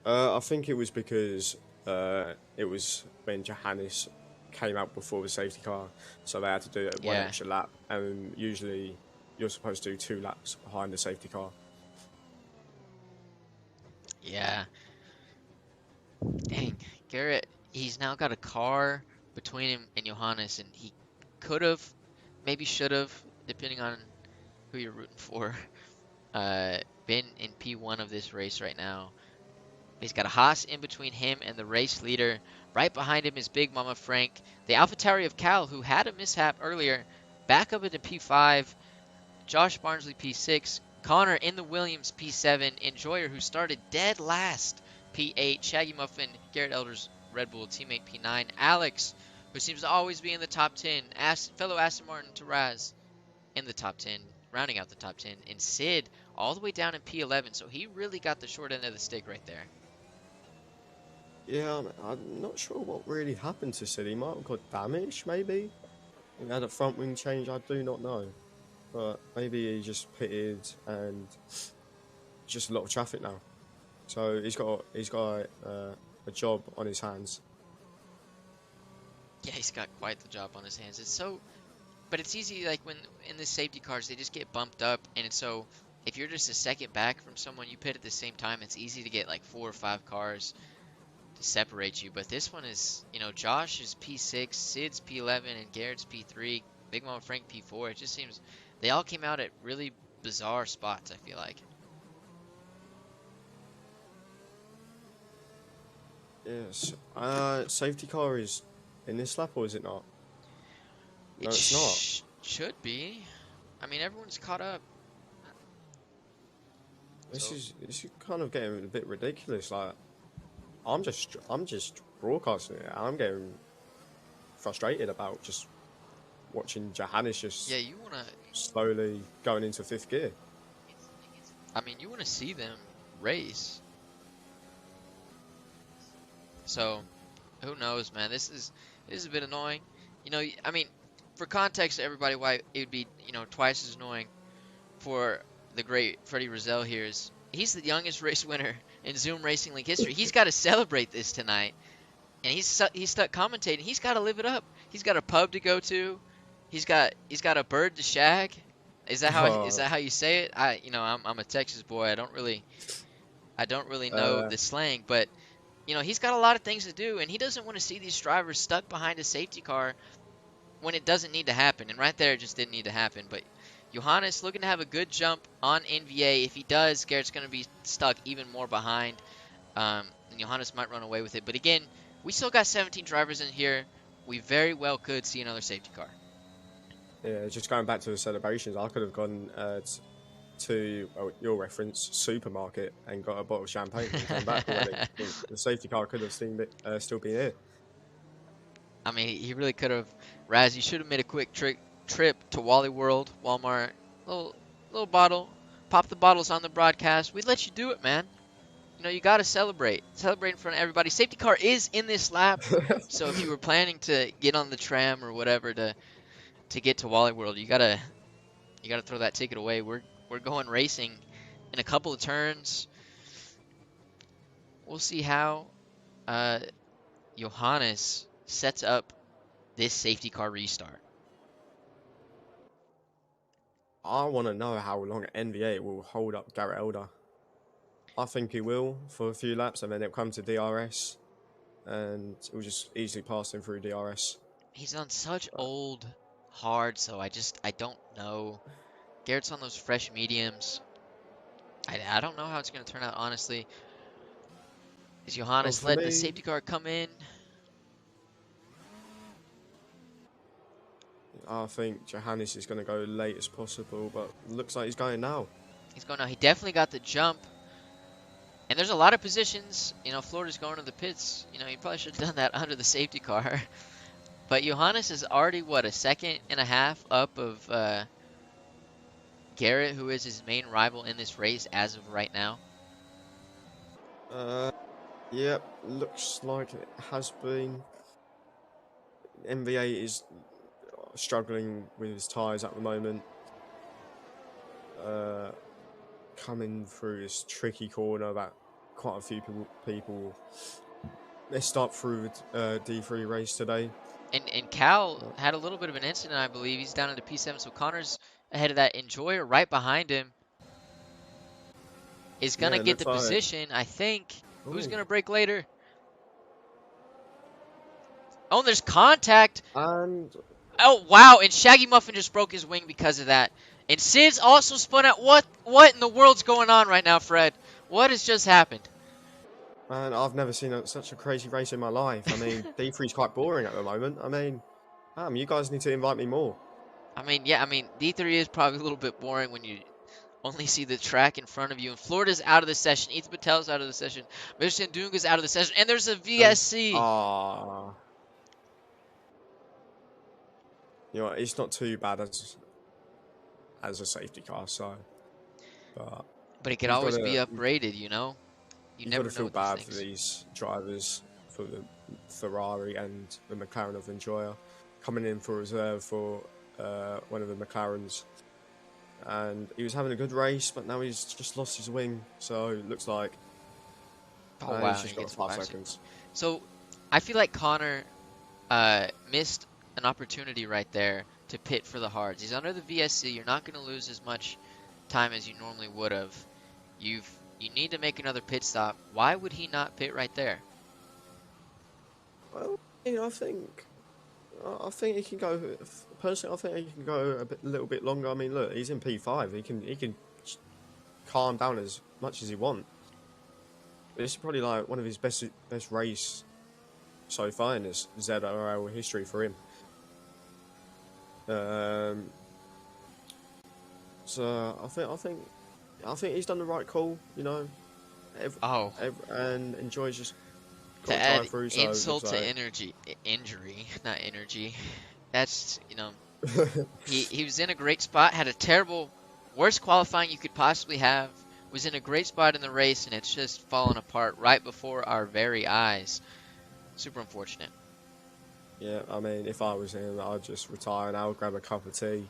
I think it was because it was when Johannes came out before the safety car, so they had to do one extra lap, and usually you're supposed to do 2 laps behind the safety car. Yeah. Dang, Garrett, he's now got a car between him and Johannes, and he could have, maybe should have, depending on who you're rooting for, been in P1 of this race right now. He's got a Haas in between him and the race leader. Right behind him is Big Mama Frank. The AlphaTauri of Cal, who had a mishap earlier, back up into P5. Josh Barnsley P6. Connor in the Williams P7. Enjoyer, who started dead last, P8. Shaggy Muffin, Garrett Elder's Red Bull teammate P9. Alex, who seems to always be in the top 10. Fellow Aston Martin Taraz in the top 10, rounding out the top 10. And Sid all the way down in P11. So he really got the short end of the stick right there. Yeah, I'm not sure what really happened to Sid. He might have got damaged, maybe. He had a front wing change, I do not know. But maybe he just pitted and just a lot of traffic now. So he's got a job on his hands. Yeah, he's got quite the job on his hands. It's so, but it's easy, like when in the safety cars, they just get bumped up. And it's so, if you're just a second back from someone you pit at the same time, it's easy to get like 4 or 5 cars to separate you. But this one is, you know, Josh is P6, Sid's P11, and Garrett's P3, Big Mama Frank P4. It just seems they all came out at really bizarre spots, I feel like. Yes. Safety car is in this lap, or is it not? No, it's not. Should be. I mean, everyone's caught up. This is kind of getting a bit ridiculous. Like, I'm just broadcasting it, and I'm getting frustrated about just watching Johannes just you wanna slowly going into 5th gear. I mean, you wanna see them race. So, who knows, man? This is a bit annoying. You know, I mean, for context to everybody, why it would be, you know, twice as annoying for the great Freddie Rozelle here is he's the youngest race winner in Zoom Racing League history. He's got to celebrate this tonight, and he's stuck commentating. He's got to live it up. He's got a pub to go to. He's got a bird to shag. Is that how you say it? I'm a Texas boy. I don't really know the slang, but you know, he's got a lot of things to do, and he doesn't want to see these drivers stuck behind a safety car when it doesn't need to happen. And right there, it just didn't need to happen. But Johannes looking to have a good jump on NVA. If he does, Garrett's going to be stuck even more behind, and Johannes might run away with it. But again, we still got 17 drivers in here. We very well could see another safety car. Yeah, just going back to the celebrations, I could have gone to, well, your reference, supermarket and got a bottle of champagne and came back already. I think the safety car could have still been here. I mean, he really could have. Raz, you should have made a quick trip to Wally World, Walmart, little bottle, pop the bottles on the broadcast. We'd let you do it, man. You know, you got to celebrate in front of everybody. Safety car is in this lap, so if you were planning to get on the tram or whatever to get to Wally World, you gotta throw that ticket away. We're going racing in a couple of turns. We'll see how Johannes sets up this safety car restart. I want to know how long NVA will hold up Garrett Elder. I think he will for a few laps, and then it'll come to DRS, and it will just easily pass him through DRS. He's on such old hards, so I don't know. Garrett's on those fresh mediums. I don't know how it's going to turn out, honestly. Is Johannes letting the safety car come in? I think Johannes is going to go late as possible, but looks like he's going now. He's going now. He definitely got the jump. And there's a lot of positions. You know, Florida's going to the pits. You know, he probably should have done that under the safety car. But Johannes is already, what, a second and a half up of Garrett, who is his main rival in this race as of right now. Yep, looks like it has been. MVA is struggling with his tyres at the moment. Coming through this tricky corner that quite a few people messed up through the D3 race today. And Cal had a little bit of an incident, I believe. He's down into P7, so Connor's ahead of that. Enjoyer right behind him is going to get the position, I think. Ooh. Who's going to break later? Oh, there's contact. And oh, wow. And Shaggy Muffin just broke his wing because of that. And Sid's also spun out. What in the world's going on right now, Fred? What has just happened? Man, I've never seen such a crazy race in my life. I mean, D3's quite boring at the moment. I mean, you guys need to invite me more. I mean, yeah, D3 is probably a little bit boring when you only see the track in front of you. And Florida's out of the session. Ethan Patel's out of the session. Mr. Ndunga's out of the session. And there's a VSC. You know, it's not too bad as a safety car, so. But it could always be upgraded, you know? You never know. You've got to feel bad for these drivers, for the Ferrari and the McLaren of Enjoyer, coming in for reserve for one of the McLarens. And he was having a good race, but now he's just lost his wing. So it looks like he's just got 5 seconds. So I feel like Connor missed an opportunity right there to pit for the hards. He's under the VSC. You're not going to lose as much time as you normally would have. You need to make another pit stop. Why would he not pit right there? Well, you know, I think he can go. Personally, I think he can go a little bit longer. I mean, look, he's in P5. He can calm down as much as he wants. This is probably like one of his best race so far in this ZRL history for him. So I think he's done the right call, you know. And Enjoy's just got to add through, so insult to injury, not energy. That's, you know, he was in a great spot, had a terrible, worst qualifying you could possibly have, was in a great spot in the race, and it's just fallen apart right before our very eyes. Super unfortunate. Yeah, I mean, if I was him, I'd just retire now, grab a cup of tea,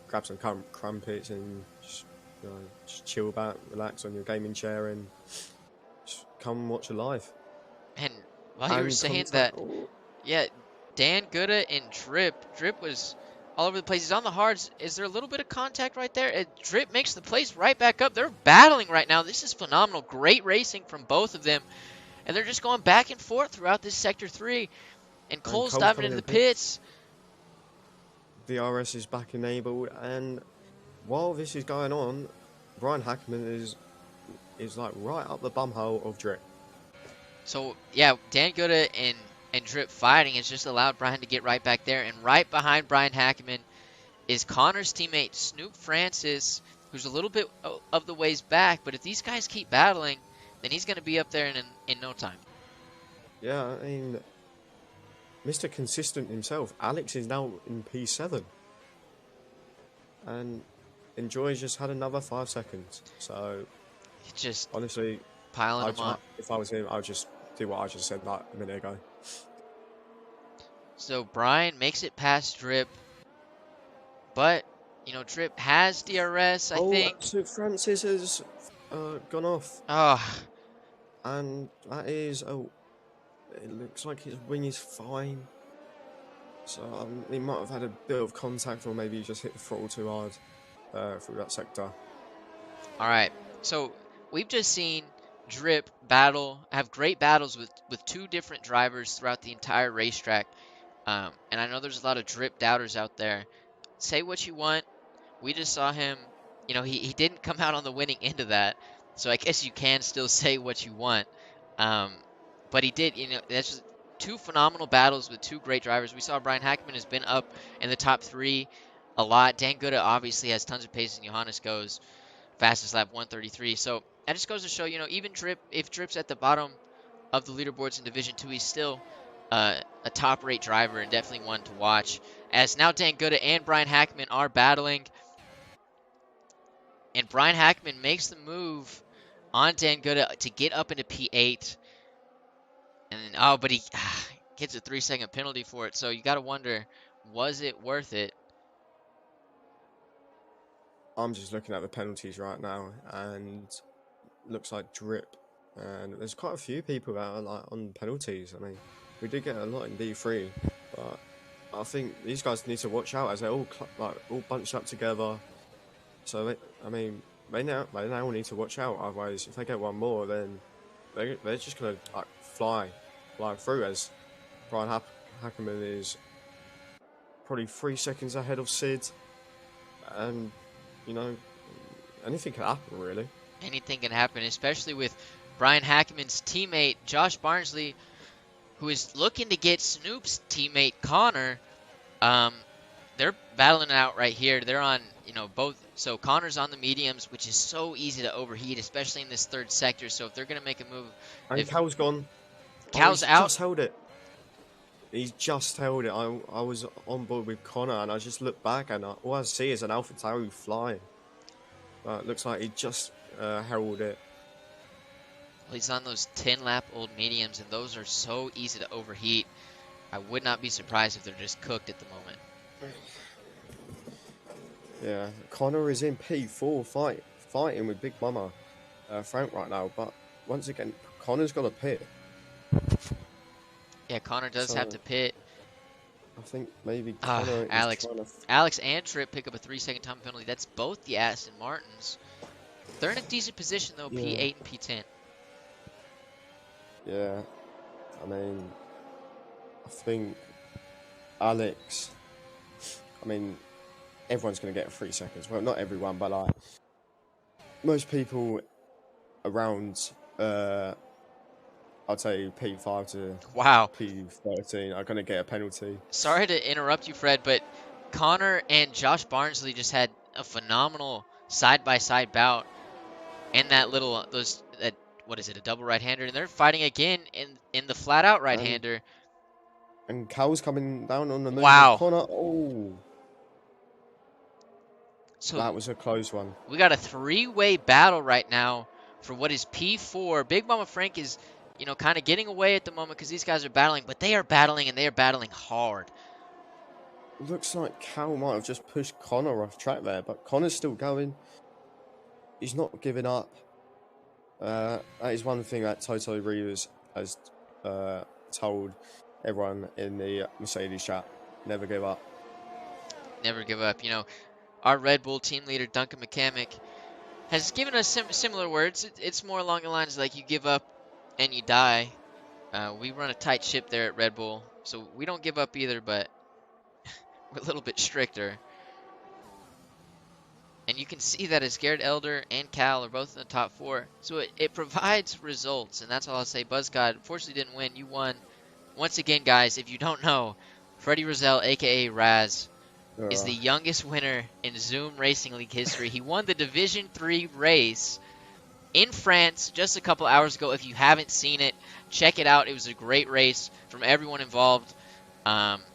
grab some crumpets, and just chill back, relax on your gaming chair, and just come watch it live. And while you were saying that, yeah, Dan Gutta and Drip was all over the place. He's on the hards. Is there a little bit of contact right there? Drip makes the place right back up. They're battling right now. This is phenomenal. Great racing from both of them. And they're just going back and forth throughout this Sector 3. And Cole's diving into the pits. DRS is back enabled. And while this is going on, Brian Hackman is like right up the bumhole of Drip. So, yeah, Dan Gutta and Drip fighting has just allowed Brian to get right back there. And right behind Brian Hackman is Connor's teammate Snoop Francis. who's a little bit of the ways back. But if these guys keep battling, then he's going to be up there in no time. Yeah, I mean, Mr. Consistent himself, Alex is now in P7. And Enjoy's just had another 5 seconds. So, Just honestly, piling them on. if I was him, I would just do what I just said like a minute ago. So Brian makes it past Drip, but you know Drip has DRS, I think. So Francis has gone off, Oh, and that is it looks like his wing is fine. So he might have had a bit of contact, or maybe he just hit the throttle too hard through that sector. all right. So we've just seen Drip have great battles with two different drivers throughout the entire racetrack. And I know there's a lot of Drip doubters out there. Say what you want. We just saw him. You know, he didn't come out on the winning end of that. So I guess you can still say what you want. But he did. You know, that's just two phenomenal battles with two great drivers. We saw Brian Hackman has been up in the top 3 a lot. Dan Guda obviously has tons of pace, and Johannes goes fastest lap 133. So that just goes to show, you know, even if Drip's at the bottom of the leaderboards in Division 2, he's still a top-rate driver and definitely one to watch. As now Dan Guda and Brian Hackman are battling. And Brian Hackman makes the move on Dan Guda to get up into P8. And then, but he gets a 3-second penalty for it. So you got to wonder, was it worth it? I'm just looking at the penalties right now, and looks like Drip. And there's quite a few people that are like on penalties. I mean, we did get a lot in D3, but I think these guys need to watch out as they're all all bunched up together. So they now need to watch out. Otherwise, if they get one more, then they're just gonna fly through. As Brian Hackerman is probably 3 seconds ahead of Sid, and you know anything can happen really. Anything can happen, especially with Brian Hackman's teammate Josh Barnsley, who is looking to get Snoop's teammate Connor. They're battling it out right here. They're on, you know, both. So Connor's on the mediums, which is so easy to overheat, especially in this third sector. So if they're going to make a move. And Cal's gone. Cal's he's out. Just held it. He's just held it. I was on board with Connor, and I just looked back, and all I see is an AlphaTauri flying. It looks like he just held it. Well, he's on those 10-lap-old mediums, and those are so easy to overheat. I would not be surprised if they're just cooked at the moment. Yeah, Connor is in P4 fighting with Big Mama Frank right now, but once again, Connor's got a pit. Yeah, Connor does have to pit. I think maybe Connor Alex and Trip pick up a 3-second time penalty. That's both the Aston Martins. They're in a decent position though, yeah. P8 and P10. Yeah, I mean, I think Alex. I mean, everyone's going to get 3 seconds. Well, not everyone, but like most people around, I'd say P5 to P13 are going to get a penalty. Sorry to interrupt you, Fred, but Connor and Josh Barnsley just had a phenomenal side-by-side bout, and that what is it, a double right-hander, and they're fighting again in the flat-out right-hander. And Cal's coming down on the move. Wow. Connor, oh. So that was a close one. We got a 3-way battle right now for what is P4. Big Mama Frank is, you know, kind of getting away at the moment because these guys are battling, but they are battling, and they are battling hard. Looks like Cal might have just pushed Connor off track there, but Connor's still going. He's not giving up. That is one thing that Toto Rivas has told everyone in the Mercedes chat. Never give up. Never give up. You know, our Red Bull team leader, Duncan McCamick, has given us similar words. It's more along the lines like you give up and you die. We run a tight ship there at Red Bull, so we don't give up either, but we're a little bit stricter. And you can see that as Garrett Elder and Cal are both in the top 4. So it provides results, and that's all I'll say. BuzzGod, unfortunately, didn't win. You won. Once again, guys, if you don't know, Freddie Rosell, a.k.a. Raz, is the Uh, youngest winner in Zoom Racing League history. He won the Division 3 race in France just a couple hours ago. If you haven't seen it, check it out. It was a great race from everyone involved. Um,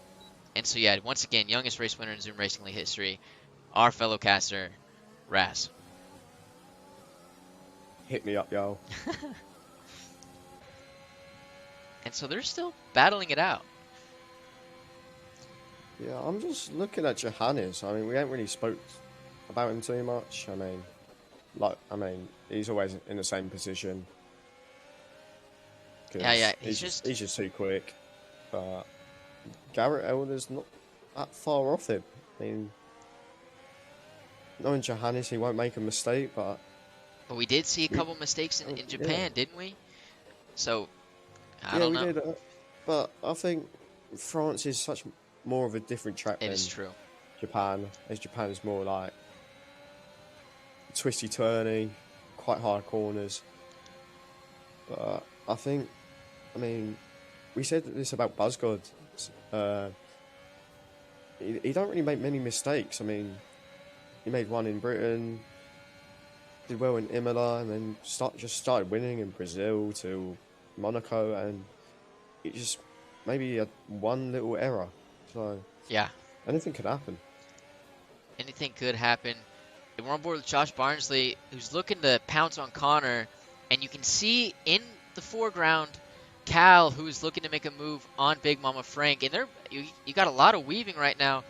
and so, yeah, once again, youngest race winner in Zoom Racing League history, our fellow caster, Raz. hit me up, yo. And so they're still battling it out. Yeah, I'm just looking at Johannes. I mean, we haven't really spoke about him too much. I mean, he's always in the same position Yeah, because he's just he's just too quick. But Garrett Elder's not that far off him. I mean, knowing Johannes, he won't make a mistake, but But we did see a couple mistakes in yeah, Japan, didn't we? So, I yeah, don't we know. did. But I think France is such more of a different track It than is true. Japan. As Japan is more like twisty turny, quite hard corners. But I mean, we said this about Buzzgod. Uh, he don't really make many mistakes. I mean, he made one in Britain, did well in Imola, and then just started winning in Brazil to Monaco, and it just maybe had one little error. So Yeah, anything could happen. anything could happen. And we're on board with Josh Barnsley, who's looking to pounce on Connor, and you can see in the foreground Cal, who's looking to make a move on Big Mama Frank. And you got a lot of weaving right now.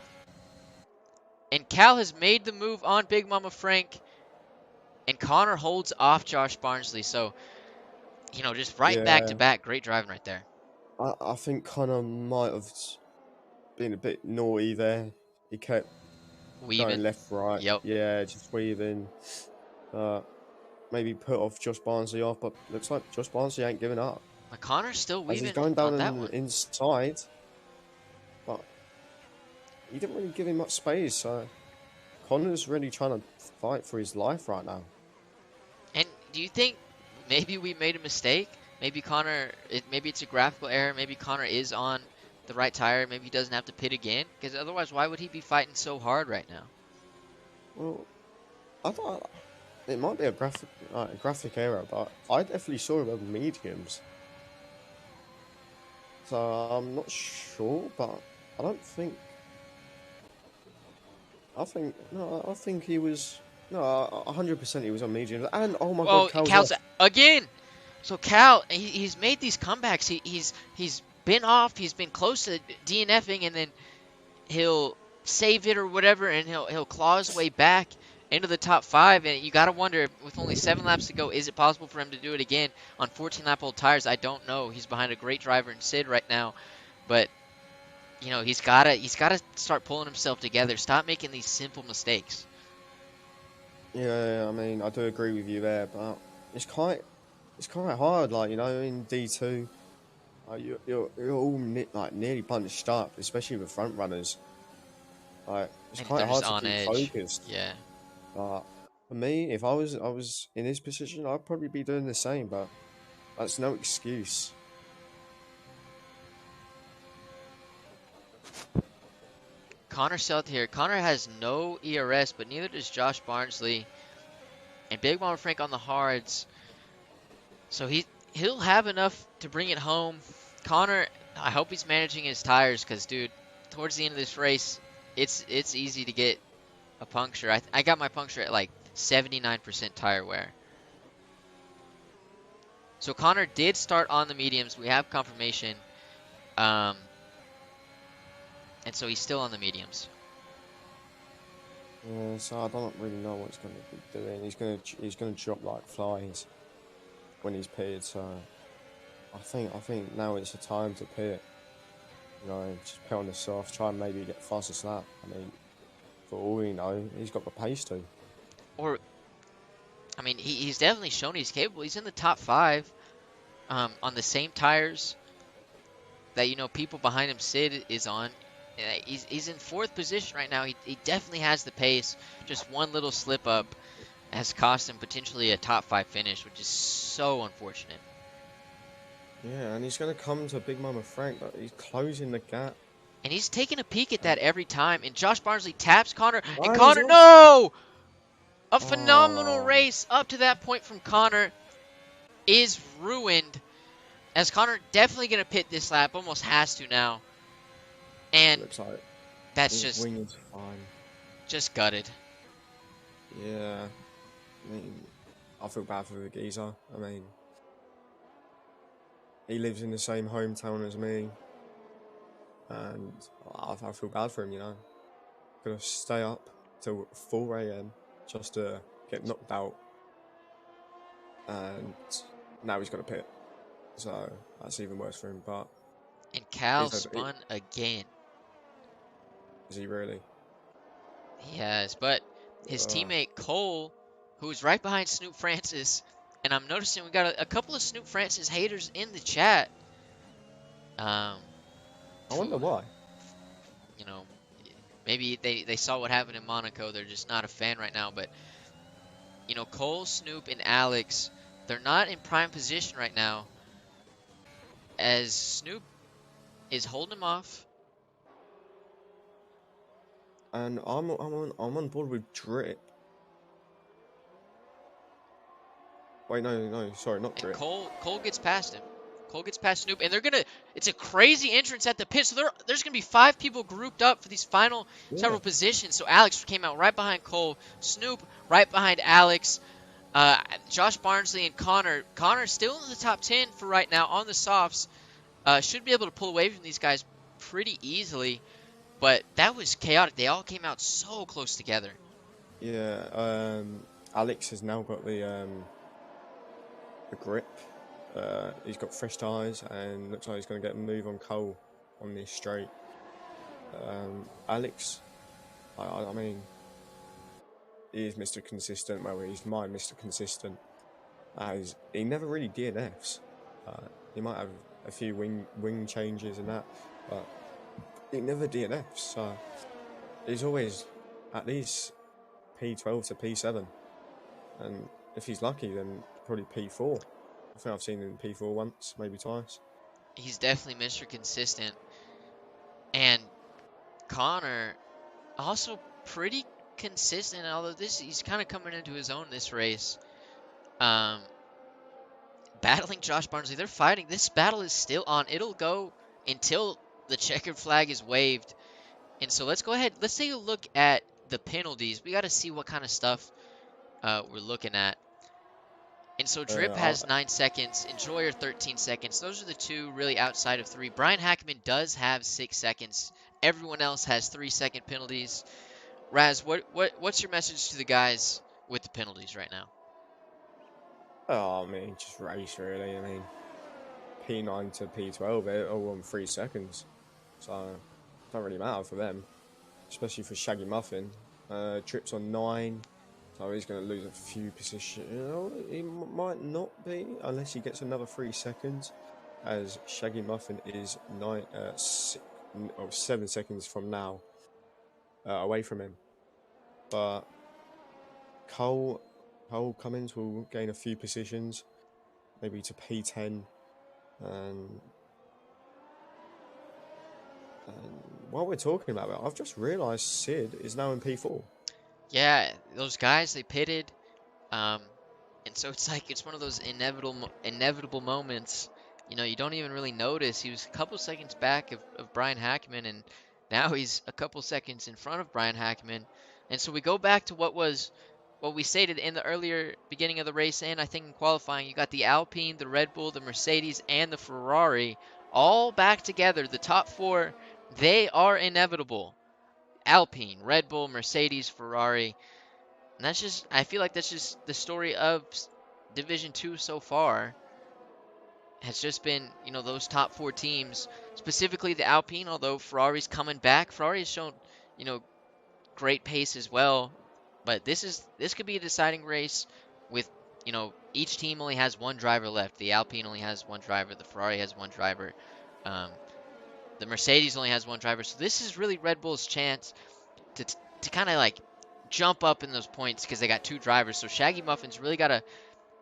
And Cal has made the move on Big Mama Frank, and Connor holds off Josh Barnsley. So, just right back to Yeah, back, great driving right there. I think Connor might have been a bit naughty there. He kept Weaving. going left, right. Yep. Yeah, just weaving. Maybe put off Josh Barnsley off, but looks like Josh Barnsley ain't giving up. But Connor's still As he's weaving going down on that one. inside, but he didn't really give him much space, so Connor's really trying to fight for his life right now. And do you think maybe we made a mistake? Maybe maybe it's a graphical error. Maybe Connor is on the right tire. Maybe he doesn't have to pit again. Because otherwise, why would he be fighting so hard right now? Well, I thought it might be a graphic error, but I definitely saw him on mediums. So I'm not sure, but I don't think. I think he was. No, 100% he was on mediums. And oh my Oh, god, Cal's Cal's off. again. So Cal, he's made these comebacks. He's been off. He's been close to DNFing, and then he'll save it or whatever, and he'll claw his way back into the top 5. And you got to wonder, with only 7 laps to go, is it possible for him to do it again on 14-lap-old tires? I don't know. He's behind a great driver in Sid right now, but he's gotta start pulling himself together. Stop making these simple mistakes. Yeah, I mean, I do agree with you there, but it's quite hard. Like in D2, you're all nearly bunched up, especially with front runners. Like it's And quite they're hard just to on keep edge. focused. Yeah. But for me, if I was in his position, I'd probably be doing the same. But that's no excuse. Connor South here. Connor has no ERS, but neither does Josh Barnsley. And Big Mama Frank on the hards. So he'll have enough to bring it home. Connor, I hope he's managing his tires, because, dude, towards the end of this race, it's easy to get a puncture. I got my puncture at like 79% tire wear. So Connor did start on the mediums. We have confirmation. And so he's still on the mediums. Yeah, so I don't really know what he's going to be doing. He's gonna drop like flies when he's pitted. So I think now is the time to pit. Just pit on the soft. Try and maybe get fastest lap. I mean, for all we know, he's got the pace to. Or, I mean, he's definitely shown he's capable. He's in the top 5 on the same tires that people behind him. Sid is on. He's in 4th position right now. He definitely has the pace. Just one little slip up has cost him potentially a top 5 finish, which is so unfortunate. Yeah, and he's going to come to Big Mama Frank, but he's closing the gap. And he's taking a peek at that every time. And Josh Barnsley taps Connor. And Oh, he's Connor, off. no! A phenomenal Oh, race up to that point from Connor is ruined. As Connor definitely going to pit this lap. Almost has to now. And looks like that's his wing is fine. just gutted. Yeah. I mean, I feel bad for the geezer. I mean, he lives in the same hometown as me. And I feel bad for him, you know. Gonna stay up till 4 a.m. just to get knocked out. And now he's got to pit. So that's even worse for him. But And Cal spun again. is he really? He has, but his teammate Cole, who's right behind Snoop Francis, and I'm noticing we got a couple of Snoop Francis haters in the chat. I wonder why. You know, maybe they saw what happened in Monaco. They're just not a fan right now. But you know, Cole, Snoop, and Alex, they're not in prime position right now. As Snoop is holding him off. And I'm on board with Drip. Wait, no, sorry, not Drip. And Cole gets past him. Cole gets past Snoop, and it's a crazy entrance at the pit. So there's gonna be 5 people grouped up for these final several positions. So Alex came out right behind Cole, Snoop right behind Alex, Josh Barnsley and Connor. Connor's still in the top 10 for right now on the softs. Should be able to pull away from these guys pretty easily, but that was chaotic. They all came out so close together. Yeah, Alex has now got the grip. He's got fresh tyres and looks like he's going to get a move on Cole on this straight. Alex, I mean, he is Mr. Consistent. Well, he's my Mr. Consistent. As he never really DNFs. He might have a few wing changes and that, but he never DNFs. So he's always at least P12 to P7, and if he's lucky, then probably P4. I think I've seen him in P4 once, maybe twice. He's definitely Mr. Consistent. And Connor also pretty consistent, although he's kind of coming into his own this race. Battling Josh Barnsley. They're fighting. This battle is still on. It'll go until the checkered flag is waved. And so let's go ahead. Let's take a look at the penalties. We got to see what kind of stuff we're looking at. And so Drip has 9 seconds, Enjoyer 13 seconds. Those are the two really outside of 3. Brian Hackman does have 6 seconds. Everyone else has 3-second penalties. Raz, what's your message to the guys with the penalties right now? Oh, I mean, just race really. I mean, P9 to P12, they're all on 3 seconds. So it don't really matter for them, especially for Shaggy Muffin. Drip's on 9. So he's going to lose a few positions. You know, he might not be unless he gets another 3 seconds, as Shaggy Muffin is 7 seconds from now away from him. But Cole Cummins will gain a few positions, maybe to P10. And while we're talking about it, I've just realised Sid is now in P4. Yeah, those guys, they pitted, and so it's one of those inevitable moments. You know, you don't even really notice. He was a couple seconds back of Brian Hackman, and now he's a couple seconds in front of Brian Hackman. And so we go back to what we stated in the earlier beginning of the race, and I think in qualifying, you got the Alpine, the Red Bull, the Mercedes, and the Ferrari all back together. The top 4, they are inevitable. Alpine, Red Bull, Mercedes, Ferrari. And I feel like that's just the story of Division 2 so far. Has just been, you know, those top 4 teams, specifically the Alpine, although Ferrari's coming back. Ferrari has shown, you know, great pace as well. But this could be a deciding race with, you know, each team only has 1 driver left. The Alpine only has 1 driver. The Ferrari has 1 driver. The Mercedes only has 1 driver. So this is really Red Bull's chance to kind of like jump up in those points because they got 2 drivers. So Shaggy Muffin's really got to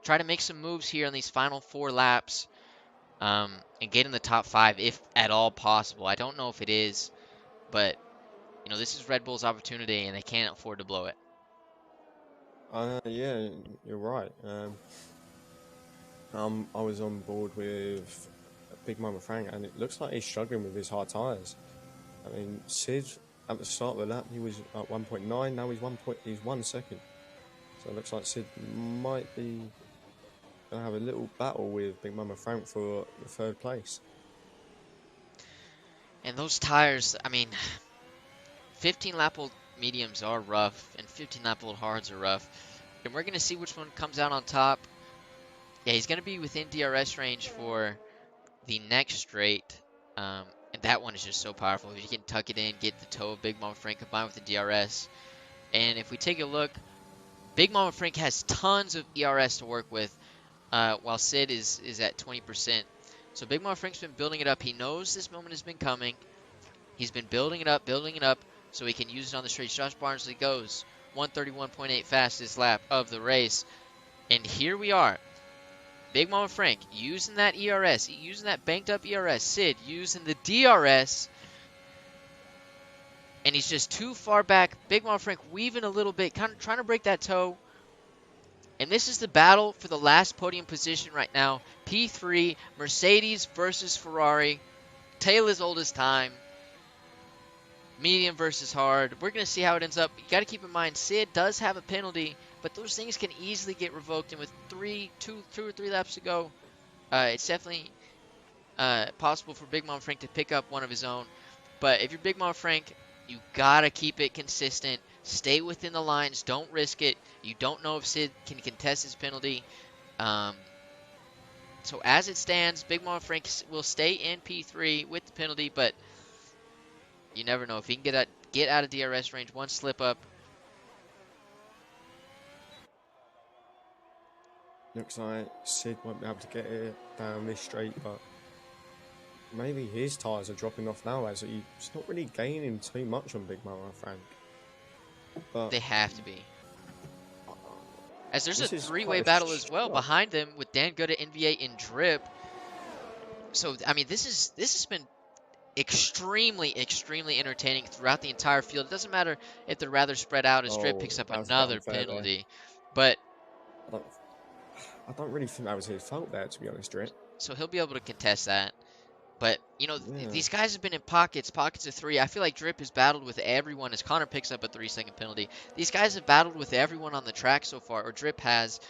try to make some moves here on these final 4 laps and get in the top 5 if at all possible. I don't know if it is. But you know, this is Red Bull's opportunity, and they can't afford to blow it. Yeah, you're right. I was on board with Big Mama Frank, and it looks like he's struggling with his hard tyres. I mean, Sid at the start of the lap he was at 1.9. Now he's 1 second. So it looks like Sid might be gonna have a little battle with Big Mama Frank for the 3rd place. And those tires, I mean, 15 lap old mediums are rough, and 15 lap old hards are rough. And we're gonna see which one comes out on top. Yeah, he's gonna be within DRS range for the next straight. And that one is just so powerful. If you can tuck it in, get the toe of Big Mama Frank combined with the DRS. And if we take a look, Big Mama Frank has tons of ERS to work with, while Sid is at 20%. So Big Mama Frank's been building it up. He knows this moment has been coming. He's been building it up, so he can use it on the straight. Josh Barnsley goes 131.8 fastest lap of the race. And here we are. Big Mama Frank using that ERS, using that banked up ERS. Sid using the DRS. And he's just too far back. Big Mama Frank weaving a little bit, kind of trying to break that toe. And this is the battle for the last podium position right now. P3, Mercedes versus Ferrari. Tail is oldest time. Medium versus hard. We're going to see how it ends up. You got to keep in mind, Sid does have a penalty, but those things can easily get revoked. And with two or three laps to go, it's definitely possible for Big Mama Frank to pick up one of his own. But if you're Big Mama Frank, you got to keep it consistent. Stay within the lines. Don't risk it. You don't know if Sid can contest his penalty. So as it stands, Big Mama Frank will stay in P3 with the penalty, but you never know. If he can get out of DRS range, one slip up. Looks like Sid won't be able to get it down this straight, but maybe his tyres are dropping off now as he's not really gaining too much on Big Mama Frank. But they have to be. As there's a three-way quite battle as well shot. behind them with Dan Gutta, NVA, and Drip. So, I mean, this has been extremely entertaining throughout the entire field. It doesn't matter if they're rather spread out as Drip picks up another penalty. But I don't really think that was his fault there, to be honest, Drip. So he'll be able to contest that. But, you know, these guys have been in pockets of 3. I feel like Drip has battled with everyone as Connor picks up a 3-second penalty. These guys have battled with everyone on the track so far, or Drip has.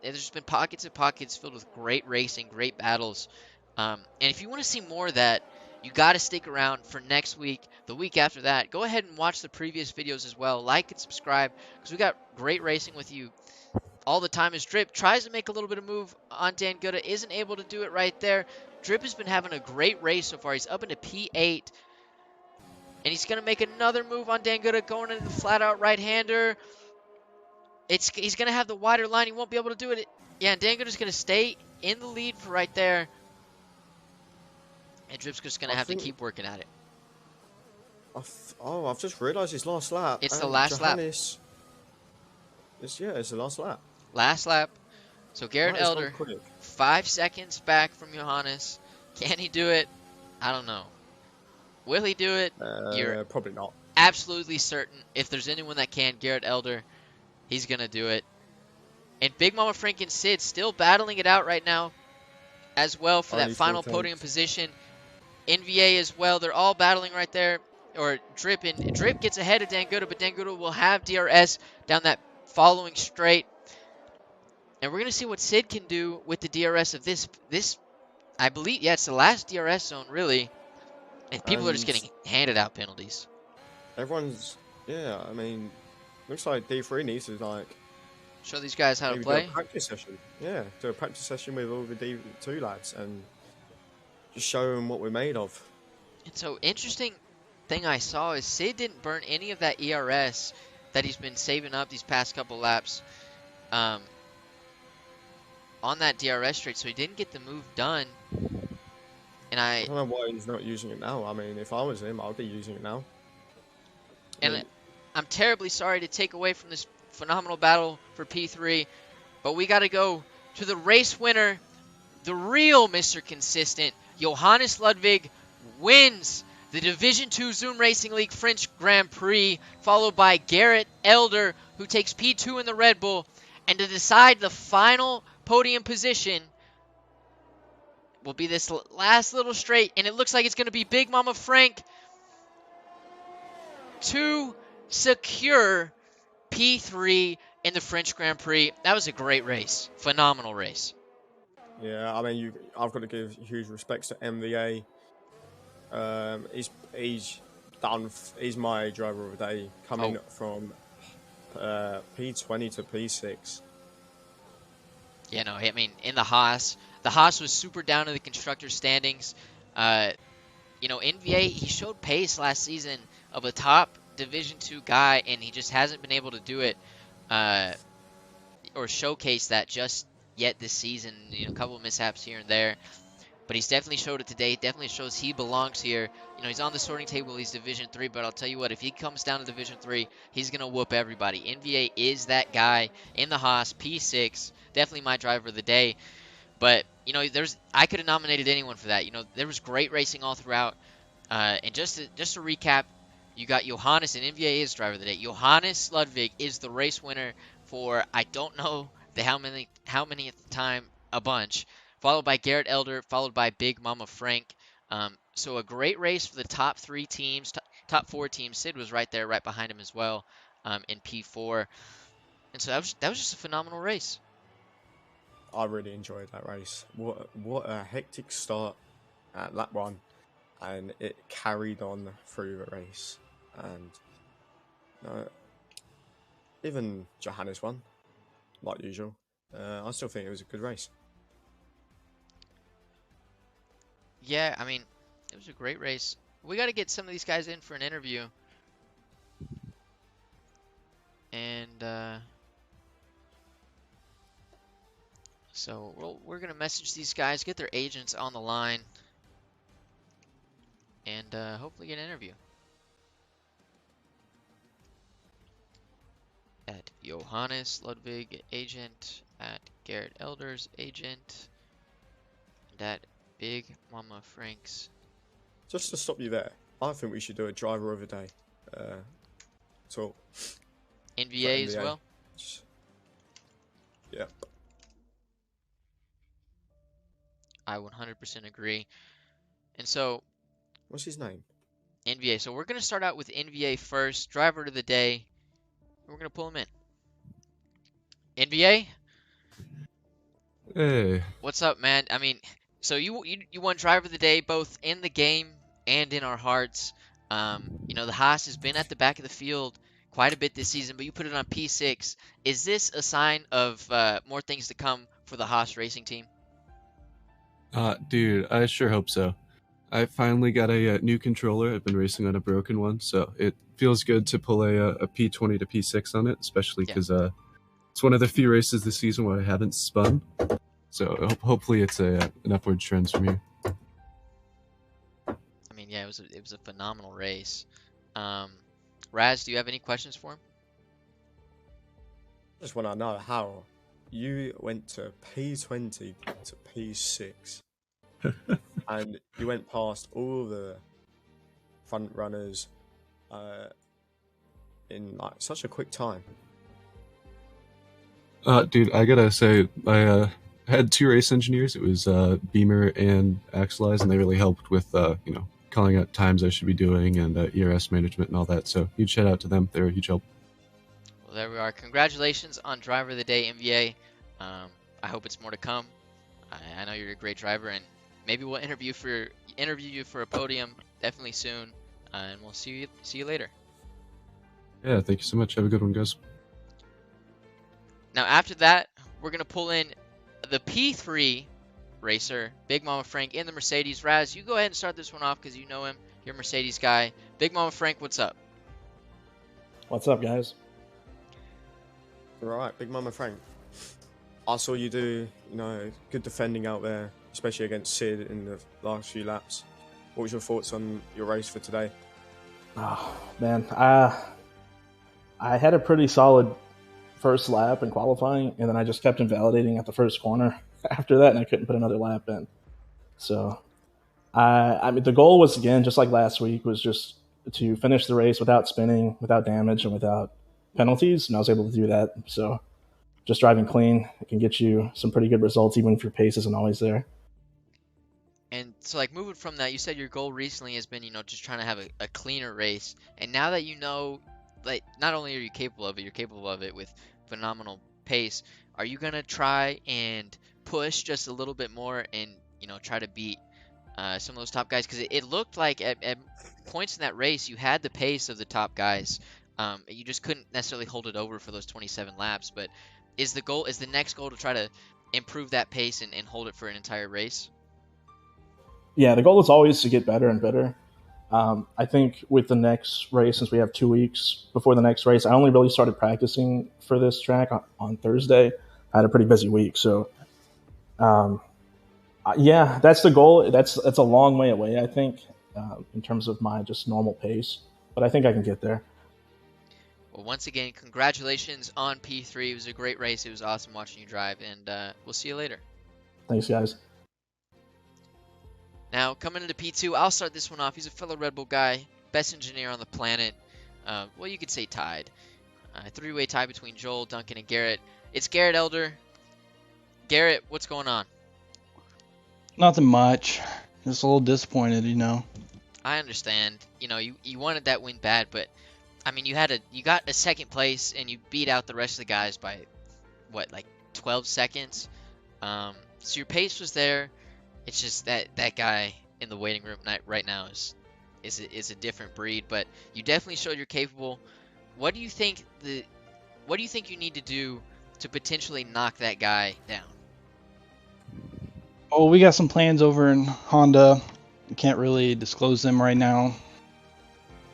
There's been pockets of pockets filled with great racing, great battles. And if you want to see more of that, you got to stick around for next week, the week after that. Go ahead and watch the previous videos as well. Like and subscribe, because we got great racing with you all the time. As Drip tries to make a little bit of move on Dan Gutta, isn't able to do it right there. Drip has been having a great race so far. He's up into P8. And he's going to make another move on Dan Gutta, going into the flat-out right-hander. He's going to have the wider line. He won't be able to do it. Yeah, and Dan Gutta's going to stay in the lead for right there. And Drip's just going to have to keep working at it. I've just realised his last lap. It's the last lap. It's the last lap. Last lap. So Garrett Elder, 5 seconds back from Johannes. Can he do it? I don't know. Will he do it? You're probably not. Absolutely certain. If there's anyone that can, Garrett Elder, he's going to do it. And Big Mama Frank and Sid still battling it out right now as well for that final podium position. NVA as well. They're all battling right there. Or Drip. And Drip gets ahead of Dan Gutta, but Dan Gutta will have DRS down that following straight. And we're going to see what Sid can do with the DRS of this, I believe, yeah, it's the last DRS zone, really. And people are just getting handed out penalties. Everyone's, yeah, I mean, looks like D3 needs to, show these guys how to play. Do a practice session. Yeah, do a practice session with all the D2 lads and just show them what we're made of. And so, interesting thing I saw is Sid didn't burn any of that ERS that he's been saving up these past couple laps. On that DRS straight, so he didn't get the move done. And I don't know why he's not using it now. I mean, if I was him, I'd be using it now. And I'm terribly sorry to take away from this phenomenal battle for P3, but we got to go to the race winner, the real Mr. Consistent. Johannes Ludwig wins the Division 2 Zoom Racing League French Grand Prix, followed by Garrett Elder, who takes P2 in the Red Bull. And to decide the final podium position will be this last little straight, and it looks like it's going to be Big Mama Frank to secure P3 in the French Grand Prix. That was a great race. Phenomenal race. Yeah, I mean, I've got to give huge respects to MVA. He's my driver of the day, coming from P20 to P6. Yeah, no, I mean, in the Haas was super down in the constructor standings. NVA, he showed pace last season of a top Division 2 guy, and he just hasn't been able to do it or showcase that just yet this season. A couple of mishaps here and there, but he's definitely showed it today. Definitely shows he belongs here. He's on the sorting table. He's Division 3, but I'll tell you what, if he comes down to Division 3, he's gonna whoop everybody. NVA is that guy in the Haas P6. Definitely my driver of the day. But I could have nominated anyone for that. There was great racing all throughout. And just to recap, you got Johannes, and NVA is driver of the day. Johannes Ludwig is the race winner for I don't know how many at the time, a bunch. Followed by Garrett Elder, followed by Big Mama Frank. So a great race for the top 3 teams, top 4 teams. Sid was right there, right behind him as well, in P4. And so that was just a phenomenal race. I really enjoyed that race. What a hectic start at lap 1, and it carried on through the race. And even Johannes won, like usual. I still think it was a good race. Yeah, I mean, it was a great race. We got to get some of these guys in for an interview. And so we're going to message these guys, get their agents on the line, and hopefully get an interview. At Johannes Ludwig agent, at Garrett Elder's agent, and at Big Mama Frank's. Just to stop you there, I think we should do a driver of the day. So NVA as well? Yeah. I 100% agree. And so, what's his name? NVA. So we're going to start out with NVA first. Driver of the day. We're going to pull him in. NVA? Hey. What's up, man? I mean, so you won driver of the day both in the game and in our hearts. The Haas has been at the back of the field quite a bit this season, but you put it on P6. Is this a sign of more things to come for the Haas racing team? Dude, I sure hope so. I finally got a new controller. I've been racing on a broken one, so it feels good to pull a P20 to P6 on it, especially because it's one of the few races this season where I haven't spun. So hopefully it's an upward trend from here. I mean, yeah, it was a phenomenal race. Raz, do you have any questions for him? I just want to know how you went to P20 to P6 and you went past all the front runners in like such a quick time. Dude, I gotta say, I had 2 race engineers. It was Beamer and Axelize, and they really helped with calling out times I should be doing and ERS management and all that. So huge shout out to them. They were a huge help. Well, there we are. Congratulations on driver of the day, MVA. I hope it's more to come. I know you're a great driver, and maybe we'll interview you for a podium definitely soon. And we'll see you later. Yeah, thank you so much. Have a good one, guys. Now after that, we're gonna pull in the P3 racer, Big Mama Frank in the Mercedes. Raz, you go ahead and start this one off because you know him. You're a Mercedes guy. Big Mama Frank, what's up? What's up, guys? Right, Big Mama Frank. I saw you do, good defending out there, especially against Sid in the last few laps. What was your thoughts on your race for today? Oh, man. I had a pretty solid first lap in qualifying, and then I just kept invalidating at the first corner after that, and I couldn't put another lap in. So I mean, the goal was, again, just like last week, was just to finish the race without spinning, without damage, and without penalties, and I was able to do that. So just driving clean, it can get you some pretty good results, even if your pace isn't always there. And so, like, moving from that, you said your goal recently has been, just trying to have a cleaner race. And now that you know, like, not only are you capable of it, you're capable of it with phenomenal pace. Are you gonna try and push just a little bit more and, try to beat some of those top guys? Because it looked like at points in that race, you had the pace of the top guys. You just couldn't necessarily hold it over for those 27 laps. But is the next goal to try to improve that pace and hold it for an entire race? Yeah, the goal is always to get better and better. I think with the next race, since we have 2 weeks before the next race, I only really started practicing for this track on Thursday. I had a pretty busy week, so yeah, that's the goal. That's a long way away, I think, in terms of my just normal pace. But I think I can get there. Well, once again, congratulations on P3. It was a great race. It was awesome watching you drive, and we'll see you later. Thanks, guys. Now, coming into P2, I'll start this one off. He's a fellow Red Bull guy, best engineer on the planet. Well, you could say tied. Three-way tie between Joel, Duncan, and Garrett. It's Garrett Elder. Garrett, what's going on? Nothing much. Just a little disappointed, I understand. You wanted that win bad, but I mean, you got a second place and you beat out the rest of the guys by what, like 12 seconds. So your pace was there. It's just that guy in the waiting room right now is a different breed, but you definitely showed you're capable. What do you think you need to do to potentially knock that guy down? Oh, we got some plans over in Honda. We can't really disclose them right now.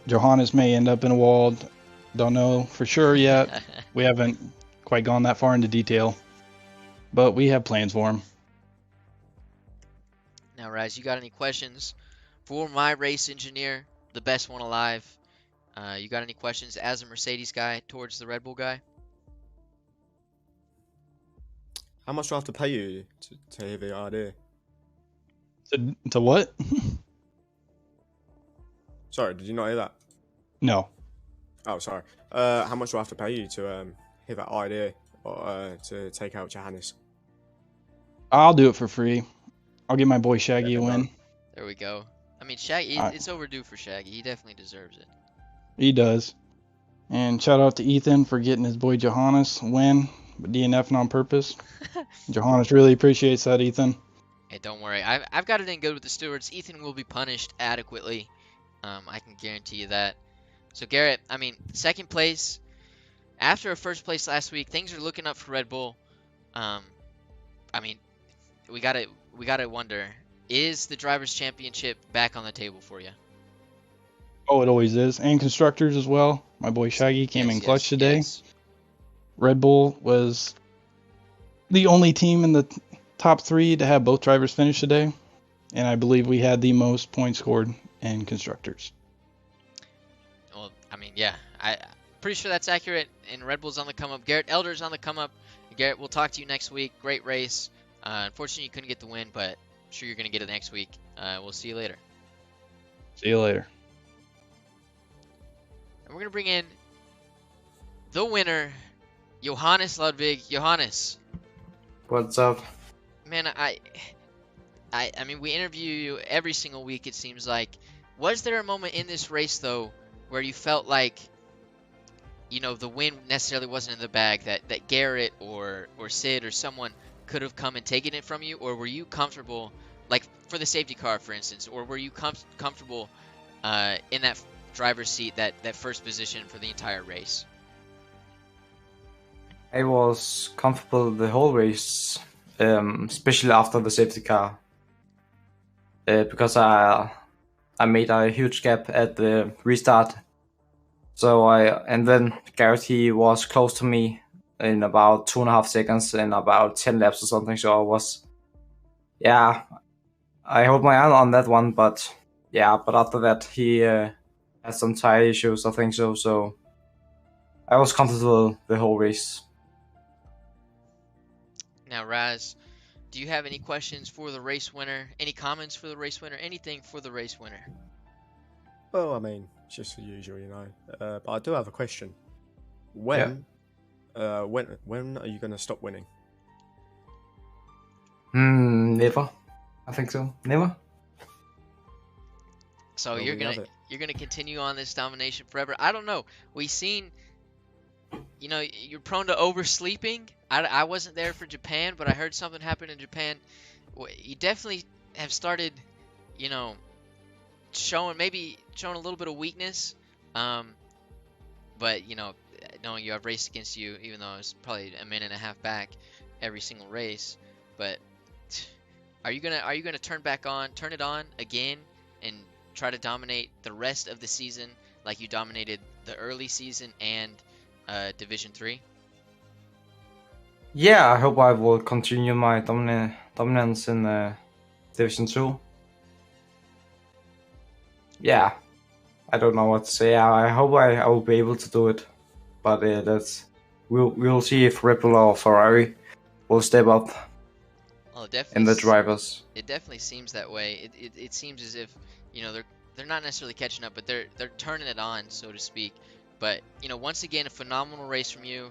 Johannes may end up in a wall. Don't know for sure yet. We haven't quite gone that far into detail, but we have plans for him. Now, Raz, you got any questions for my race engineer, the best one alive? You got any questions as a Mercedes guy towards the Red Bull guy? How much do I have to pay you to hear the idea? To what? Sorry, did you not hear that? No. Oh, sorry. How much do I have to pay you to hear that idea or to take out Johannes? I'll do it for free. I'll give my boy Shaggy a win. There we go. I mean, Shaggy, it's overdue for Shaggy. He definitely deserves it. He does. And shout out to Ethan for getting his boy Johannes a win, but DNFing on purpose. Johannes really appreciates that, Ethan. Hey, don't worry. I've got it in good with the stewards. Ethan will be punished adequately. I can guarantee you that. So, Garrett, I mean, second place. After a first place last week, things are looking up for Red Bull. I mean, we gotta wonder, is the Drivers' Championship back on the table for you? Oh, it always is. And constructors as well. My boy Shaggy came in clutch today. Yes. Red Bull was the only team in the top 3 to have both drivers finish today. And I believe we had the most points scored in constructors. Well, I mean, yeah. I'm pretty sure that's accurate. And Red Bull's on the come up. Garrett Elder's on the come up. Garrett, we'll talk to you next week. Great race. Unfortunately, you couldn't get the win, but I'm sure you're going to get it next week. We'll see you later. See you later. And we're going to bring in the winner, Johannes Ludwig. Johannes. What's up? Man, I mean, we interview you every single week, it seems like. Was there a moment in this race, though, where you felt like, the win necessarily wasn't in the bag, that Garrett or Sid or someone could have come and taken it from you? Or were you comfortable, like for the safety car, for instance, or were you comfortable in that driver's seat, that first position for the entire race? I was comfortable the whole race, especially after the safety car, because I made a huge gap at the restart. And then Garrett, he was close to me in about 2.5 seconds in about 10 laps or something. So I hold my eye on that one, but after that he had some tire issues, I think so. So I was comfortable the whole race. Now, Raz, do you have any questions for the race winner? Any comments for the race winner? Anything for the race winner? Well, I mean, it's just the usual, you know. But I do have a question. When are you gonna stop winning? Never. I think so. Never. So Well, you're we love gonna it. continue on this domination forever. I don't know. We've seen, you know, you're prone to oversleeping. I wasn't there for Japan, but I heard something happened in Japan. You definitely have started, you know, showing a little bit of weakness. But you know, knowing you have raced against you, even though it's probably a minute and a half back every single race. But are you gonna turn it on again, and try to dominate the rest of the season like you dominated the early season and Division 3? Yeah, I hope I will continue my dominance in Division 2. Yeah, I don't know what to say. I hope I will be able to do it, but we'll see if Red Bull or Ferrari will step up Well, in the drivers. it definitely seems that way. It seems as if, you know, they're not necessarily catching up, but they're turning it on, so to speak. But you know, once again, a phenomenal race from you.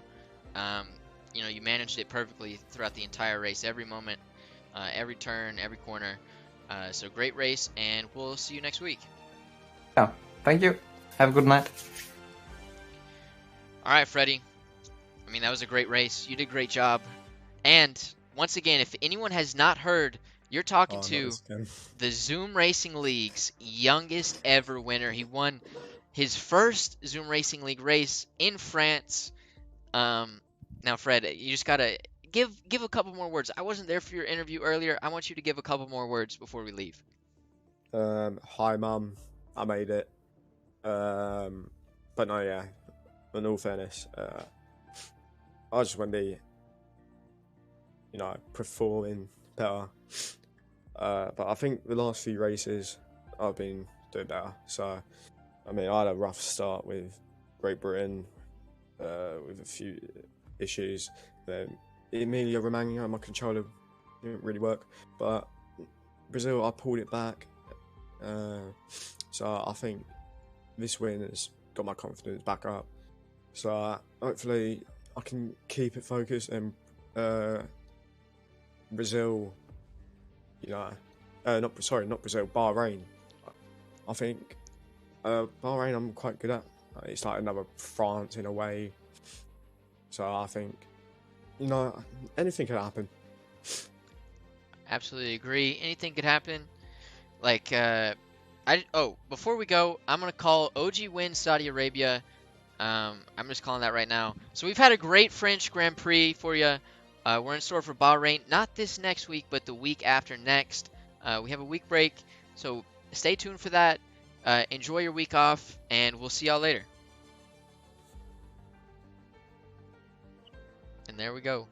You know, you managed it perfectly throughout the entire race, every moment, every turn, every corner. So great race, and we'll see you next week. Yeah, thank you. Have a good night. All right, Freddie. I mean, that was a great race. You did a great job. And once again, if anyone has not heard, you're talking to the Zoom Racing League's youngest ever winner. He won his first Zoom Racing League race in France. Now, Fred, you just gotta give a couple more words. I wasn't there for your interview earlier. I want you to give a couple more words before we leave. Hi, Mum. I made it. But no, yeah. In all fairness, I just want to be, you know, performing better. But I think the last few races I've been doing better. So, I mean, I had a rough start with Great Britain, with a few issues. Then Emilia Romagna, my controller didn't really work. But Brazil, I pulled it back. So I think this win has got my confidence back up. So hopefully I can keep it focused, and Brazil, you know, not Brazil, Bahrain. I think Bahrain I'm quite good at. It's like another France in a way. So I think, you know, anything could happen. Absolutely agree. Anything could happen. Like, before we go, I'm gonna call OG win Saudi Arabia. I'm just calling that right now. So we've had a great French Grand Prix for you. We're in store for Bahrain, not this next week, but the week after next. We have a week break, so stay tuned for that. Enjoy your week off, and we'll see y'all later. And there we go.